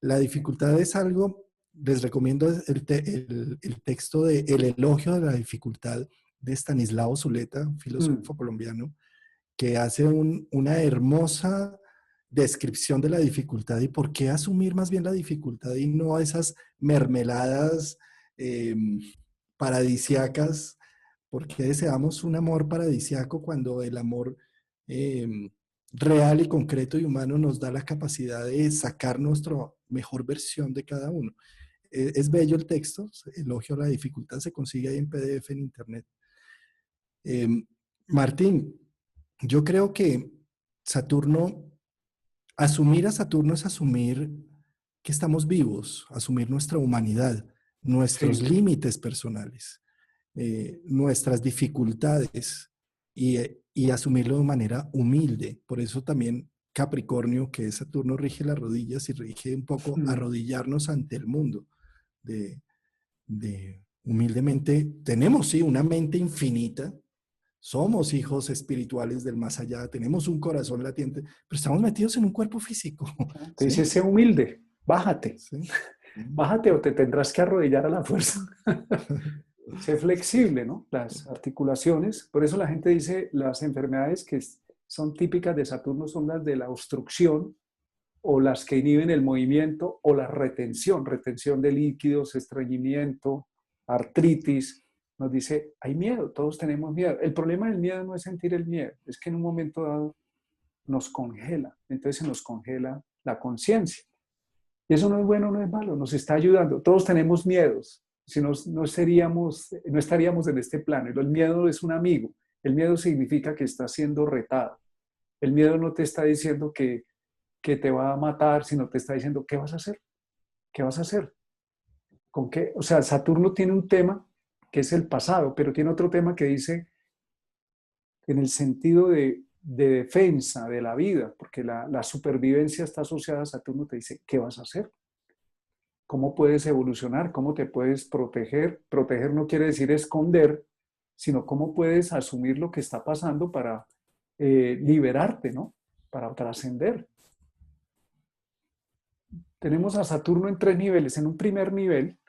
La dificultad es algo, les recomiendo el texto de El elogio de la dificultad de Estanislao Zuleta, filósofo colombiano, que hace una hermosa descripción de la dificultad y por qué asumir más bien la dificultad y no esas mermeladas paradisiacas, porque deseamos un amor paradisiaco cuando el amor real y concreto y humano nos da la capacidad de sacar nuestra mejor versión de cada uno. Es bello el texto, elogio a la dificultad, se consigue ahí en PDF en internet. Martín, yo creo que asumir a Saturno es asumir que estamos vivos, asumir nuestra humanidad, nuestros Sí. límites personales, nuestras dificultades y asumirlo de manera humilde. Por eso también Capricornio, que es Saturno, rige las rodillas y rige un poco arrodillarnos ante el mundo. Humildemente, tenemos sí una mente infinita, somos hijos espirituales del más allá, tenemos un corazón latiente, pero estamos metidos en un cuerpo físico. Te dice, ¿Sí? sé humilde, bájate. ¿Sí? Bájate o te tendrás que arrodillar a la fuerza. Sé flexible, ¿no? Las articulaciones. Por eso la gente dice las enfermedades que son típicas de Saturno son las de la obstrucción o las que inhiben el movimiento, o la retención, retención de líquidos, estreñimiento, artritis. Nos dice, hay miedo, todos tenemos miedo. El problema del miedo no es sentir el miedo, es que en un momento dado nos congela, entonces se nos congela la conciencia. Y eso no es bueno, no es malo, nos está ayudando. Todos tenemos miedos, si no, no estaríamos en este plano. El miedo es un amigo, el miedo significa que está siendo retado. El miedo no te está diciendo que te va a matar, sino te está diciendo, ¿qué vas a hacer? ¿Qué vas a hacer? ¿Con qué? O sea, Saturno tiene un tema que es el pasado, pero tiene otro tema que dice en el sentido de defensa de la vida, porque la supervivencia está asociada a Saturno, te dice, ¿qué vas a hacer? ¿Cómo puedes evolucionar? ¿Cómo te puedes proteger? Proteger no quiere decir esconder, sino cómo puedes asumir lo que está pasando para liberarte, ¿no? Para trascender. Tenemos a Saturno en 3 niveles. En un primer nivel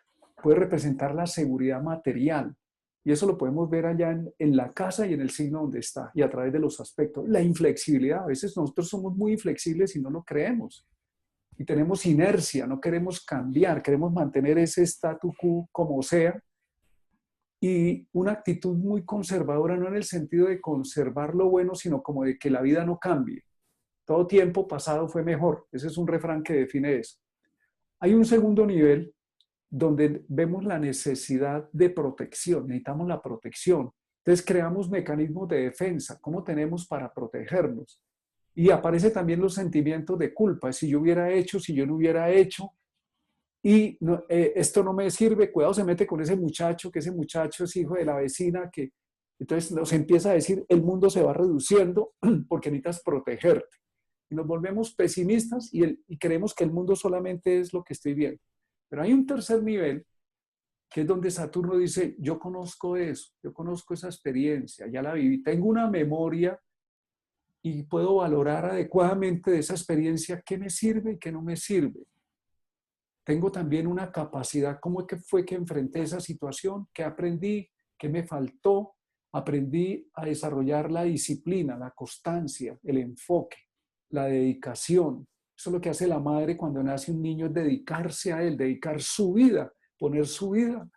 puede representar la seguridad material. Y eso lo podemos ver allá en la casa y en el signo donde está, y a través de los aspectos. La inflexibilidad. A veces nosotros somos muy inflexibles y no lo creemos. Y tenemos inercia, no queremos cambiar, queremos mantener ese statu quo como sea. Y una actitud muy conservadora, no en el sentido de conservar lo bueno, sino como de que la vida no cambie. Todo tiempo pasado fue mejor. Ese es un refrán que define eso. Hay un segundo nivel donde vemos la necesidad de protección, necesitamos la protección. Entonces creamos mecanismos de defensa, ¿cómo tenemos para protegernos? Y aparece también los sentimientos de culpa, si yo hubiera hecho, si yo no hubiera hecho, y no, esto no me sirve, cuidado, se mete con ese muchacho, que ese muchacho es hijo de la vecina, que entonces nos empieza a decir, el mundo se va reduciendo porque necesitas protegerte. Y nos volvemos pesimistas y creemos que el mundo solamente es lo que estoy viendo. Pero hay un tercer nivel, que es donde Saturno dice, yo conozco eso, yo conozco esa experiencia, ya la viví, tengo una memoria y puedo valorar adecuadamente de esa experiencia qué me sirve y qué no me sirve. Tengo también una capacidad, cómo fue que enfrenté esa situación, qué aprendí, qué me faltó. Aprendí a desarrollar la disciplina, la constancia, el enfoque, la dedicación. Eso es lo que hace la madre cuando nace un niño, es dedicarse a él, dedicar su vida, poner su vida,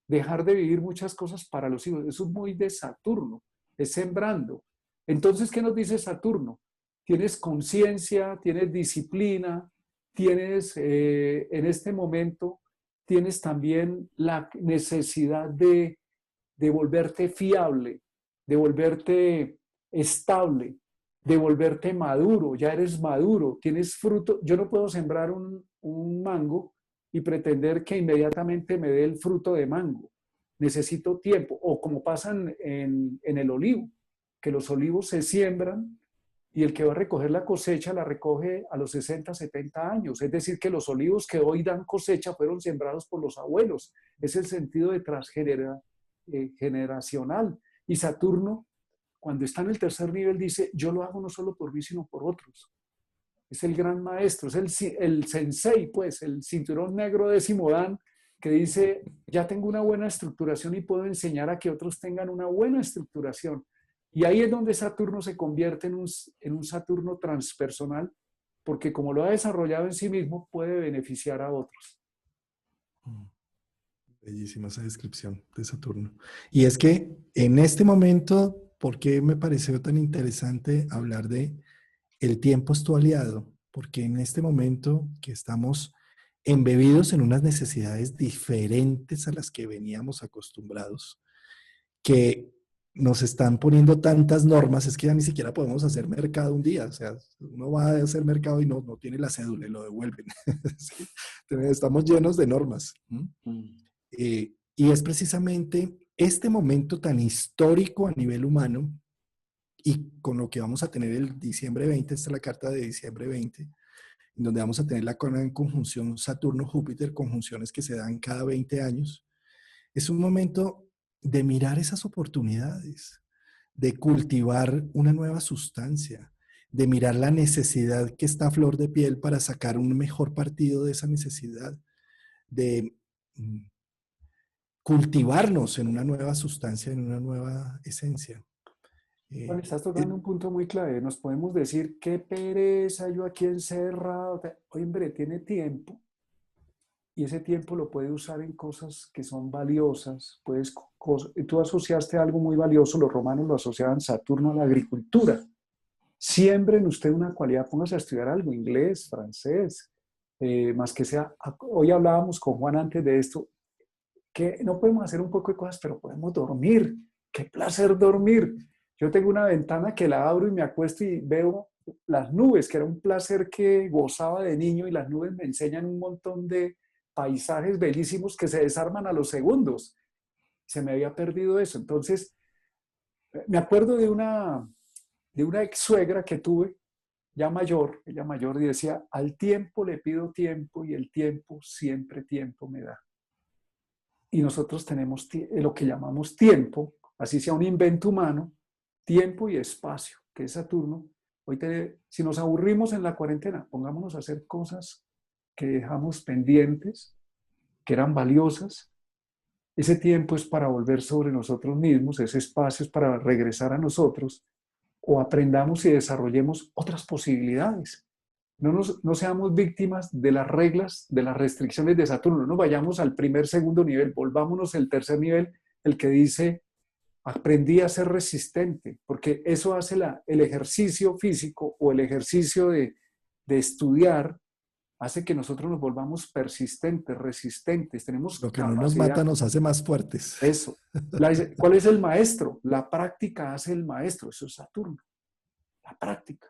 dejar de vivir muchas cosas para los hijos. Eso es muy de Saturno, es sembrando. Entonces, ¿qué nos dice Saturno? Tienes conciencia, tienes disciplina, tienes en este momento, tienes también la necesidad de volverte fiable, de volverte estable, de volverte maduro, ya eres maduro, tienes fruto. Yo no puedo sembrar un mango y pretender que inmediatamente me dé el fruto de mango. Necesito tiempo, o como pasa en el olivo, que los olivos se siembran y el que va a recoger la cosecha la recoge a los 60, 70 años. Es decir, que los olivos que hoy dan cosecha fueron sembrados por los abuelos. Es el sentido de transgeneracional. Y Saturno, cuando está en el tercer nivel, dice, yo lo hago no solo por mí, sino por otros. Es el gran maestro, es el sensei, pues, el cinturón negro décimo dan, que dice, ya tengo una buena estructuración y puedo enseñar a que otros tengan una buena estructuración. Y ahí es donde Saturno se convierte en un Saturno transpersonal, porque como lo ha desarrollado en sí mismo, puede beneficiar a otros. Bellísima esa descripción de Saturno. Y es que en este momento, ¿por qué me pareció tan interesante hablar de el tiempo es tu aliado? Porque en este momento que estamos embebidos en unas necesidades diferentes a las que veníamos acostumbrados, que nos están poniendo tantas normas, es que ya ni siquiera podemos hacer mercado un día. O sea, uno va a hacer mercado y no tiene la cédula y lo devuelven. Sí. Estamos llenos de normas. Y es precisamente este momento tan histórico a nivel humano y con lo que vamos a tener el diciembre 20, esta es la carta de diciembre 20, en donde vamos a tener la conjunción Saturno-Júpiter, conjunciones que se dan cada 20 años. Es un momento de mirar esas oportunidades, de cultivar una nueva sustancia, de mirar la necesidad que está a flor de piel para sacar un mejor partido de esa necesidad, de cultivarnos en una nueva sustancia, en una nueva esencia. Bueno, Eh, estás tocando eh, un punto muy clave. Nos podemos decir, qué pereza, yo aquí encerrado. Oye, hombre, tiene tiempo y ese tiempo lo puede usar en cosas que son valiosas. Tú asociaste algo muy valioso, los romanos lo asociaban Saturno a la agricultura. Siempre en usted una cualidad, póngase a estudiar algo, inglés, francés, más que sea. Hoy hablábamos con Juan antes de esto, que no podemos hacer un poco de cosas, pero podemos dormir. Qué placer dormir. Yo tengo una ventana que la abro y me acuesto y veo las nubes, que era un placer que gozaba de niño y las nubes me enseñan un montón de paisajes bellísimos que se desarman a los segundos. Se me había perdido eso. Entonces, me acuerdo de una ex suegra que tuve, ya mayor, ella mayor, y decía, al tiempo le pido tiempo y el tiempo siempre tiempo me da. Y nosotros tenemos lo que llamamos tiempo, así sea un invento humano, tiempo y espacio, que es Saturno. Si nos aburrimos en la cuarentena, pongámonos a hacer cosas que dejamos pendientes, que eran valiosas. Ese tiempo es para volver sobre nosotros mismos, ese espacio es para regresar a nosotros o aprendamos y desarrollemos otras posibilidades. No seamos víctimas de las reglas, de las restricciones de Saturno. No nos vayamos al primer, segundo nivel, volvámonos al tercer nivel, el que dice, aprendí a ser resistente, porque eso hace el ejercicio físico o el ejercicio de estudiar, hace que nosotros nos volvamos persistentes, resistentes, tenemos lo que no nos capacidad. mata nos hace más fuertes. Eso. ¿Cuál es el maestro? La práctica hace el maestro, eso es Saturno, la práctica.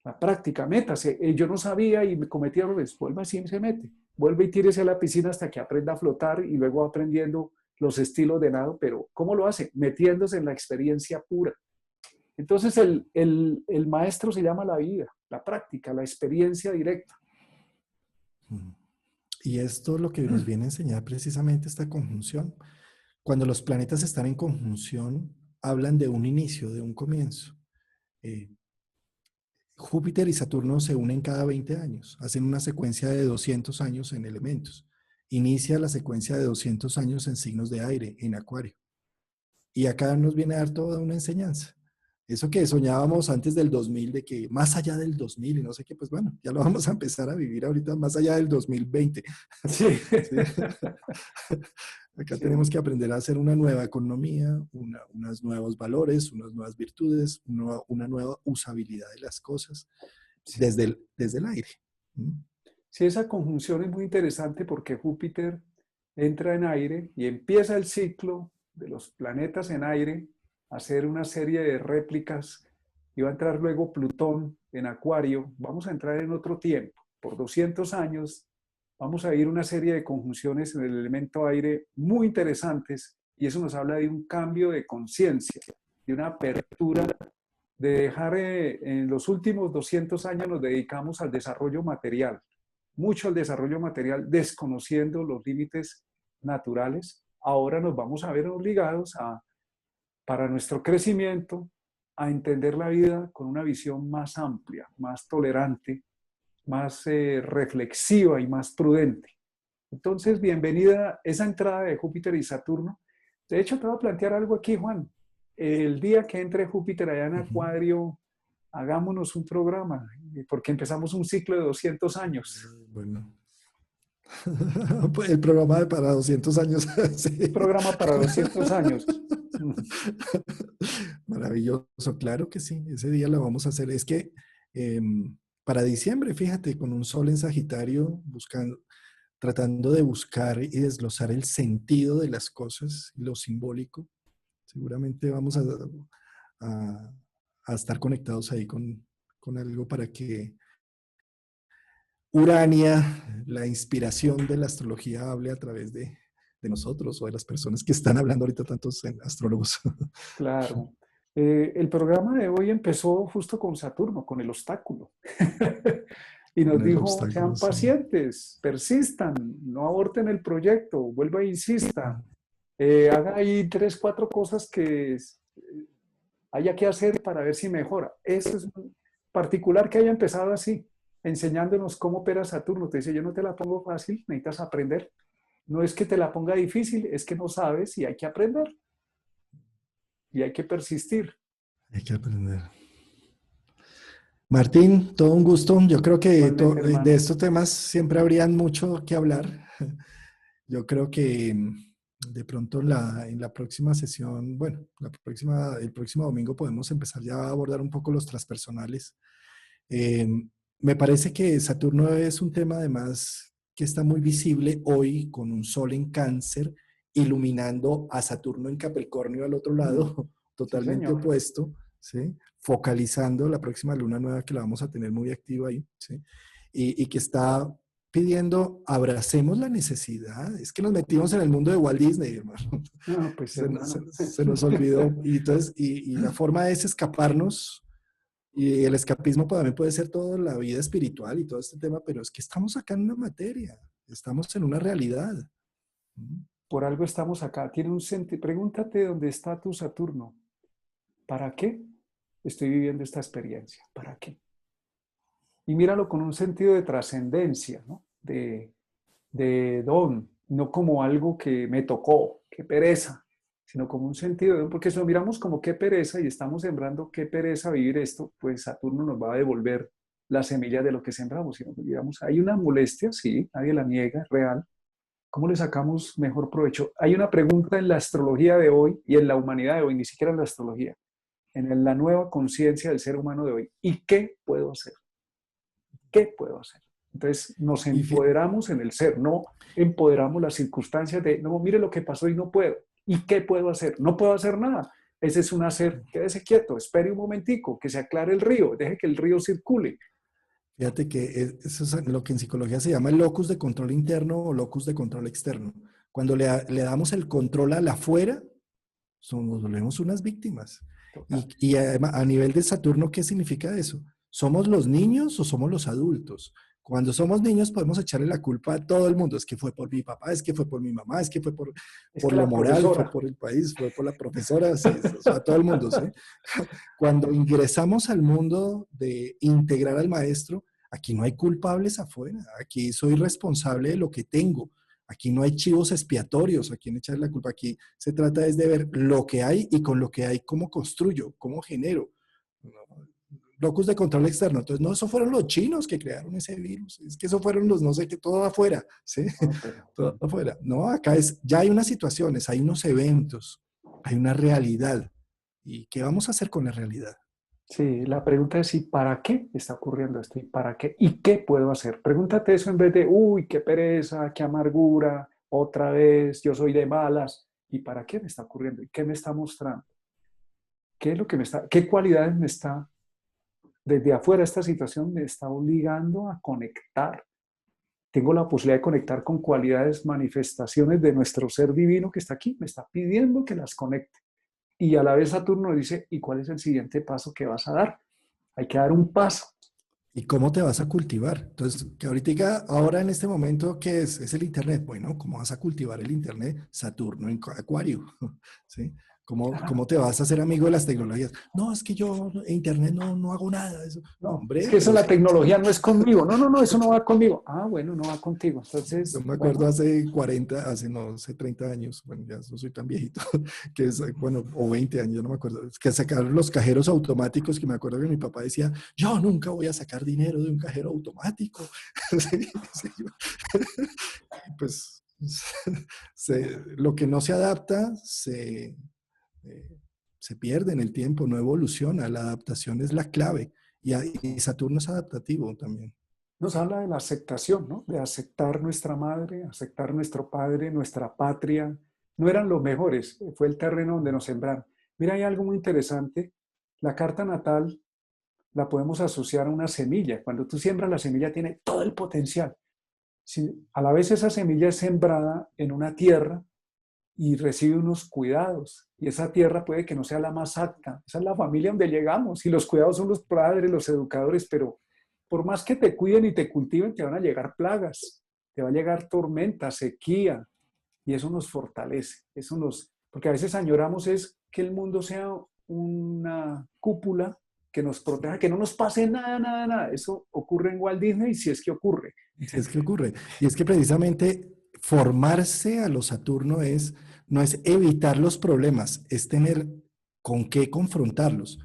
La práctica, métase. Yo no sabía y me cometí errores. Vuelva así y se mete. Vuelve y tírese a la piscina hasta que aprenda a flotar y luego aprendiendo los estilos de nado. Pero ¿cómo lo hace? Metiéndose en la experiencia pura. Entonces el maestro se llama la vida, la práctica, la experiencia directa. Y esto lo que nos viene a enseñar precisamente esta conjunción. Cuando los planetas están en conjunción, hablan de un inicio, de un comienzo. Eh, Júpiter y Saturno se unen cada 20 años, hacen una secuencia de 200 años en elementos. Inicia la secuencia de 200 años en signos de aire, en Acuario. Y acá nos viene a dar toda una enseñanza. Eso que soñábamos antes del 2000, de que más allá del 2000 y no sé qué, pues bueno, ya lo vamos a empezar a vivir ahorita más allá del 2020. Sí. ¿Sí? Acá Sí. tenemos que aprender a hacer una nueva economía, unos nuevos valores, unas nuevas virtudes, una nueva usabilidad de las cosas Sí. desde el aire. ¿Mm? Sí, esa conjunción es muy interesante porque Júpiter entra en aire y empieza el ciclo de los planetas en aire a hacer una serie de réplicas y va a entrar luego Plutón en Acuario. Vamos a entrar en otro tiempo. Por 200 años vamos a ir una serie de conjunciones en el elemento aire muy interesantes y eso nos habla de un cambio de conciencia, de una apertura, de dejar en los últimos 200 años nos dedicamos al desarrollo material, mucho al desarrollo material, desconociendo los límites naturales. Ahora nos vamos a ver obligados para nuestro crecimiento, a entender la vida con una visión más amplia, más tolerante, más reflexiva y más prudente. Entonces, bienvenida esa entrada de Júpiter y Saturno. De hecho, te voy a plantear algo aquí, Juan. El día que entre Júpiter allá en Ujú. Acuario, hagámonos un programa, porque empezamos un ciclo de 200 años. Bueno, el programa de para 200 años. Un Sí. programa para 200 años. Maravilloso, claro que sí, ese día lo vamos a hacer. Es que eh, para diciembre, fíjate, con un sol en Sagitario, buscando, tratando de buscar y desglosar el sentido de las cosas, lo simbólico, seguramente vamos a, a estar conectados ahí con algo para que Urania, la inspiración de la astrología, hable a través de nosotros o de las personas que están hablando ahorita, tantos astrólogos. Claro. El programa de hoy empezó justo con Saturno, con el obstáculo. Y Con nos el dijo, obstáculo, sean sí. pacientes, persistan, no aborten el proyecto, vuelva e insista. Haga ahí tres, cuatro cosas que haya que hacer para ver si mejora. Eso es particular que haya empezado así, enseñándonos cómo opera Saturno. Te dice, yo no te la pongo fácil, necesitas aprender. No es que te la ponga difícil, es que no sabes y hay que aprender y hay que persistir. Hay que aprender. Martín, todo un gusto. Yo creo que Igualmente, de hermano. estos temas siempre habrían mucho que hablar. Yo creo que de pronto en la próxima sesión, bueno, el próximo domingo podemos empezar ya a abordar un poco los transpersonales. Eh, Me parece que Saturno es un tema además que está muy visible hoy con un Sol en Cáncer, iluminando a Saturno en Capricornio al otro Mm, lado, sí, totalmente señor. opuesto, ¿sí? Focalizando la próxima luna nueva que la vamos a tener muy activa ahí, ¿sí? Y que está pidiendo, abracemos la necesidad. Es que nos metimos en el mundo de Walt Disney, hermano. No, pues, hermano. Se nos olvidó. Y entonces, y la forma es escaparnos y el escapismo también puede ser toda la vida espiritual y todo este tema, pero es que estamos acá en una materia, estamos en una realidad. Por algo estamos acá. Tiene un sentido. Pregúntate dónde está tu Saturno. ¿Para qué estoy viviendo esta experiencia? ¿Para qué? Y míralo con un sentido de trascendencia, ¿no? De don, no como algo que me tocó, qué pereza, sino como un sentido de don, porque si lo miramos como qué pereza y estamos sembrando qué pereza vivir esto, pues Saturno nos va a devolver las semillas de lo que sembramos. Si nos digamos, hay una molestia, sí, nadie la niega, es real. ¿Cómo le sacamos mejor provecho? Hay una pregunta en la astrología de hoy y en la humanidad de hoy, ni siquiera en la astrología, en la nueva conciencia del ser humano de hoy. ¿Y qué puedo hacer? ¿Qué puedo hacer? Entonces nos Y empoderamos en el ser, no empoderamos las circunstancias de, no, mire lo que pasó y no puedo. ¿Y qué puedo hacer? No puedo hacer nada. Ese es un hacer, quédese quieto, espere un momentico, que se aclare el río, deje que el río circule. fíjate que eso es lo que en psicología se llama el locus de control interno o locus de control externo. Cuando le damos el control al afuera, nos volvemos unas víctimas. Total. Y además, a nivel de Saturno, ¿qué significa eso? ¿Somos los niños o somos los adultos? Cuando somos niños podemos echarle la culpa a todo el mundo. Es que fue por mi papá, es que fue por mi mamá, es que fue Es por que lo la moral, fue profesora, por el país, fue por la profesora, sí, o sea, todo el mundo, ¿sí? Cuando ingresamos al mundo de integrar al maestro, aquí no hay culpables afuera, aquí soy responsable de lo que tengo. Aquí no hay chivos expiatorios a quien echarle la culpa. Aquí se trata es de ver lo que hay y con lo que hay, cómo construyo, cómo genero. ¿No? Locus de control externo. Entonces, no, eso fueron los chinos que crearon ese virus. Es que eso fueron los no sé qué, todo afuera. ¿Sí? no, pero Todo afuera. No, acá es, ya hay unas situaciones, hay unos eventos, hay una realidad. ¿Y qué vamos a hacer con la realidad? sí, la pregunta es, ¿y para qué está ocurriendo esto? ¿Y para qué? ¿Y qué puedo hacer? Pregúntate eso en vez de, uy, qué pereza, qué amargura, otra vez, yo soy de malas. ¿Y para qué me está ocurriendo? ¿Y qué me está mostrando? ¿Qué es lo que me está, qué cualidades me está, desde afuera esta situación me está obligando a conectar? Tengo la posibilidad de conectar con cualidades, manifestaciones de nuestro ser divino que está aquí, me está pidiendo que las conecte. Y a la vez Saturno dice, ¿y cuál es el siguiente paso que vas a dar? Hay que dar un paso. ¿Y cómo te vas a cultivar? Entonces, que ahorita, ahora en este momento, ¿qué es? Es el Internet. Bueno, ¿cómo vas a cultivar el Internet? Saturno en Acuario, ¿sí? ¿Cómo te vas a hacer amigo de las tecnologías? No, es que yo en Internet no hago nada. Eso. No, No, es hombre, que eso pero la sí. tecnología no es conmigo. No, no, no, eso no va conmigo. Ah, bueno, no va contigo. Yo Entonces, me acuerdo bueno, hace 40, hace no sé, 30 años, bueno, ya no soy tan viejito, que es, bueno, o 20 años, yo no me acuerdo, es que sacaron los cajeros automáticos, que me acuerdo que mi papá decía, yo nunca voy a sacar dinero de un cajero automático. Sí, sí, y pues lo que no se adapta eh, se pierde en el tiempo, no evoluciona, la adaptación es la clave y Saturno es adaptativo también. nos habla de la aceptación, ¿no? De aceptar nuestra madre, aceptar nuestro padre, nuestra patria. No eran los mejores, fue el terreno donde nos sembraron. Mira, hay algo muy interesante. La carta natal la podemos asociar a una semilla. Cuando tú siembras, la semilla tiene todo el potencial. Si a la vez esa semilla es sembrada en una tierra y recibe unos cuidados, y esa tierra puede que no sea la más apta. Esa es la familia donde llegamos, y los cuidados son los padres, los educadores, pero por más que te cuiden y te cultiven, te van a llegar plagas, te va a llegar tormenta, sequía, y eso nos fortalece, eso nos, porque a veces añoramos es que el mundo sea una cúpula que nos proteja, que no nos pase nada, nada, nada. Eso ocurre en Walt Disney, si es que ocurre. Si es que ocurre. Y es que precisamente formarse a los Saturno no es evitar los problemas, es tener con qué confrontarlos.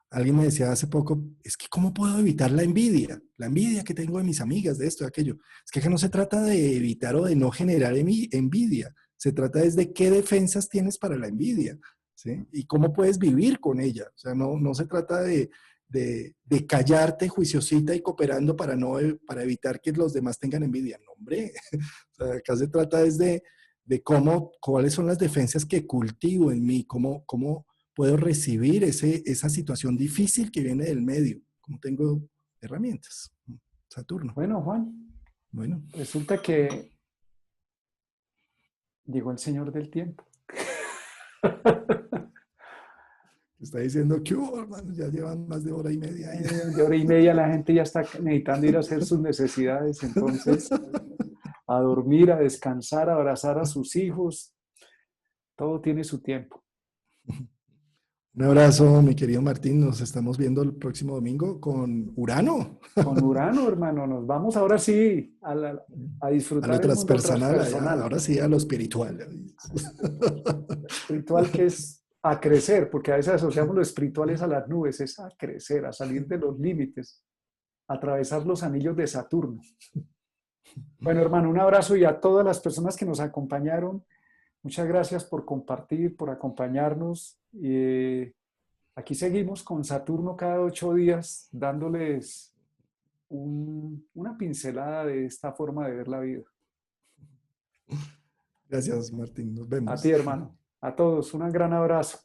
Alguien me decía hace poco, es que ¿cómo puedo evitar la envidia? La envidia que tengo de mis amigas, de esto, de aquello. Es que no se trata de evitar o de no generar envidia. Se trata es de qué defensas tienes para la envidia, ¿sí? Y cómo puedes vivir con ella. O sea, no se trata de callarte juiciosita y cooperando para evitar que los demás tengan envidia. No, hombre. O sea, acá se trata es de cuáles son las defensas que cultivo en mí, cómo puedo recibir esa situación difícil que viene del medio, como tengo herramientas. Saturno. Bueno, Juan, Bueno, resulta que llegó el señor del tiempo. está diciendo que hermano, ya llevan más de hora y media ahí. De hora y media la gente ya está necesitando ir a hacer sus necesidades, entonces a dormir, a descansar, a abrazar a sus hijos, todo tiene su tiempo. Un abrazo, mi querido Martín. Nos estamos viendo el próximo domingo con Urano. Con Urano, hermano, nos vamos ahora sí a A lo disfrutar el mundo transpersonal, allá, transpersonal, ahora sí a lo espiritual. espiritual que es a crecer, porque a veces asociamos lo espiritual es a las nubes, es a crecer, a salir de los límites, a atravesar los anillos de Saturno. Bueno, hermano, un abrazo y a todas las personas que nos acompañaron. Muchas gracias por compartir, por acompañarnos. Aquí seguimos con Saturno cada 8 días, dándoles una pincelada de esta forma de ver la vida. Gracias, Martín. Nos A ti, vemos. hermano. A todos, un gran abrazo.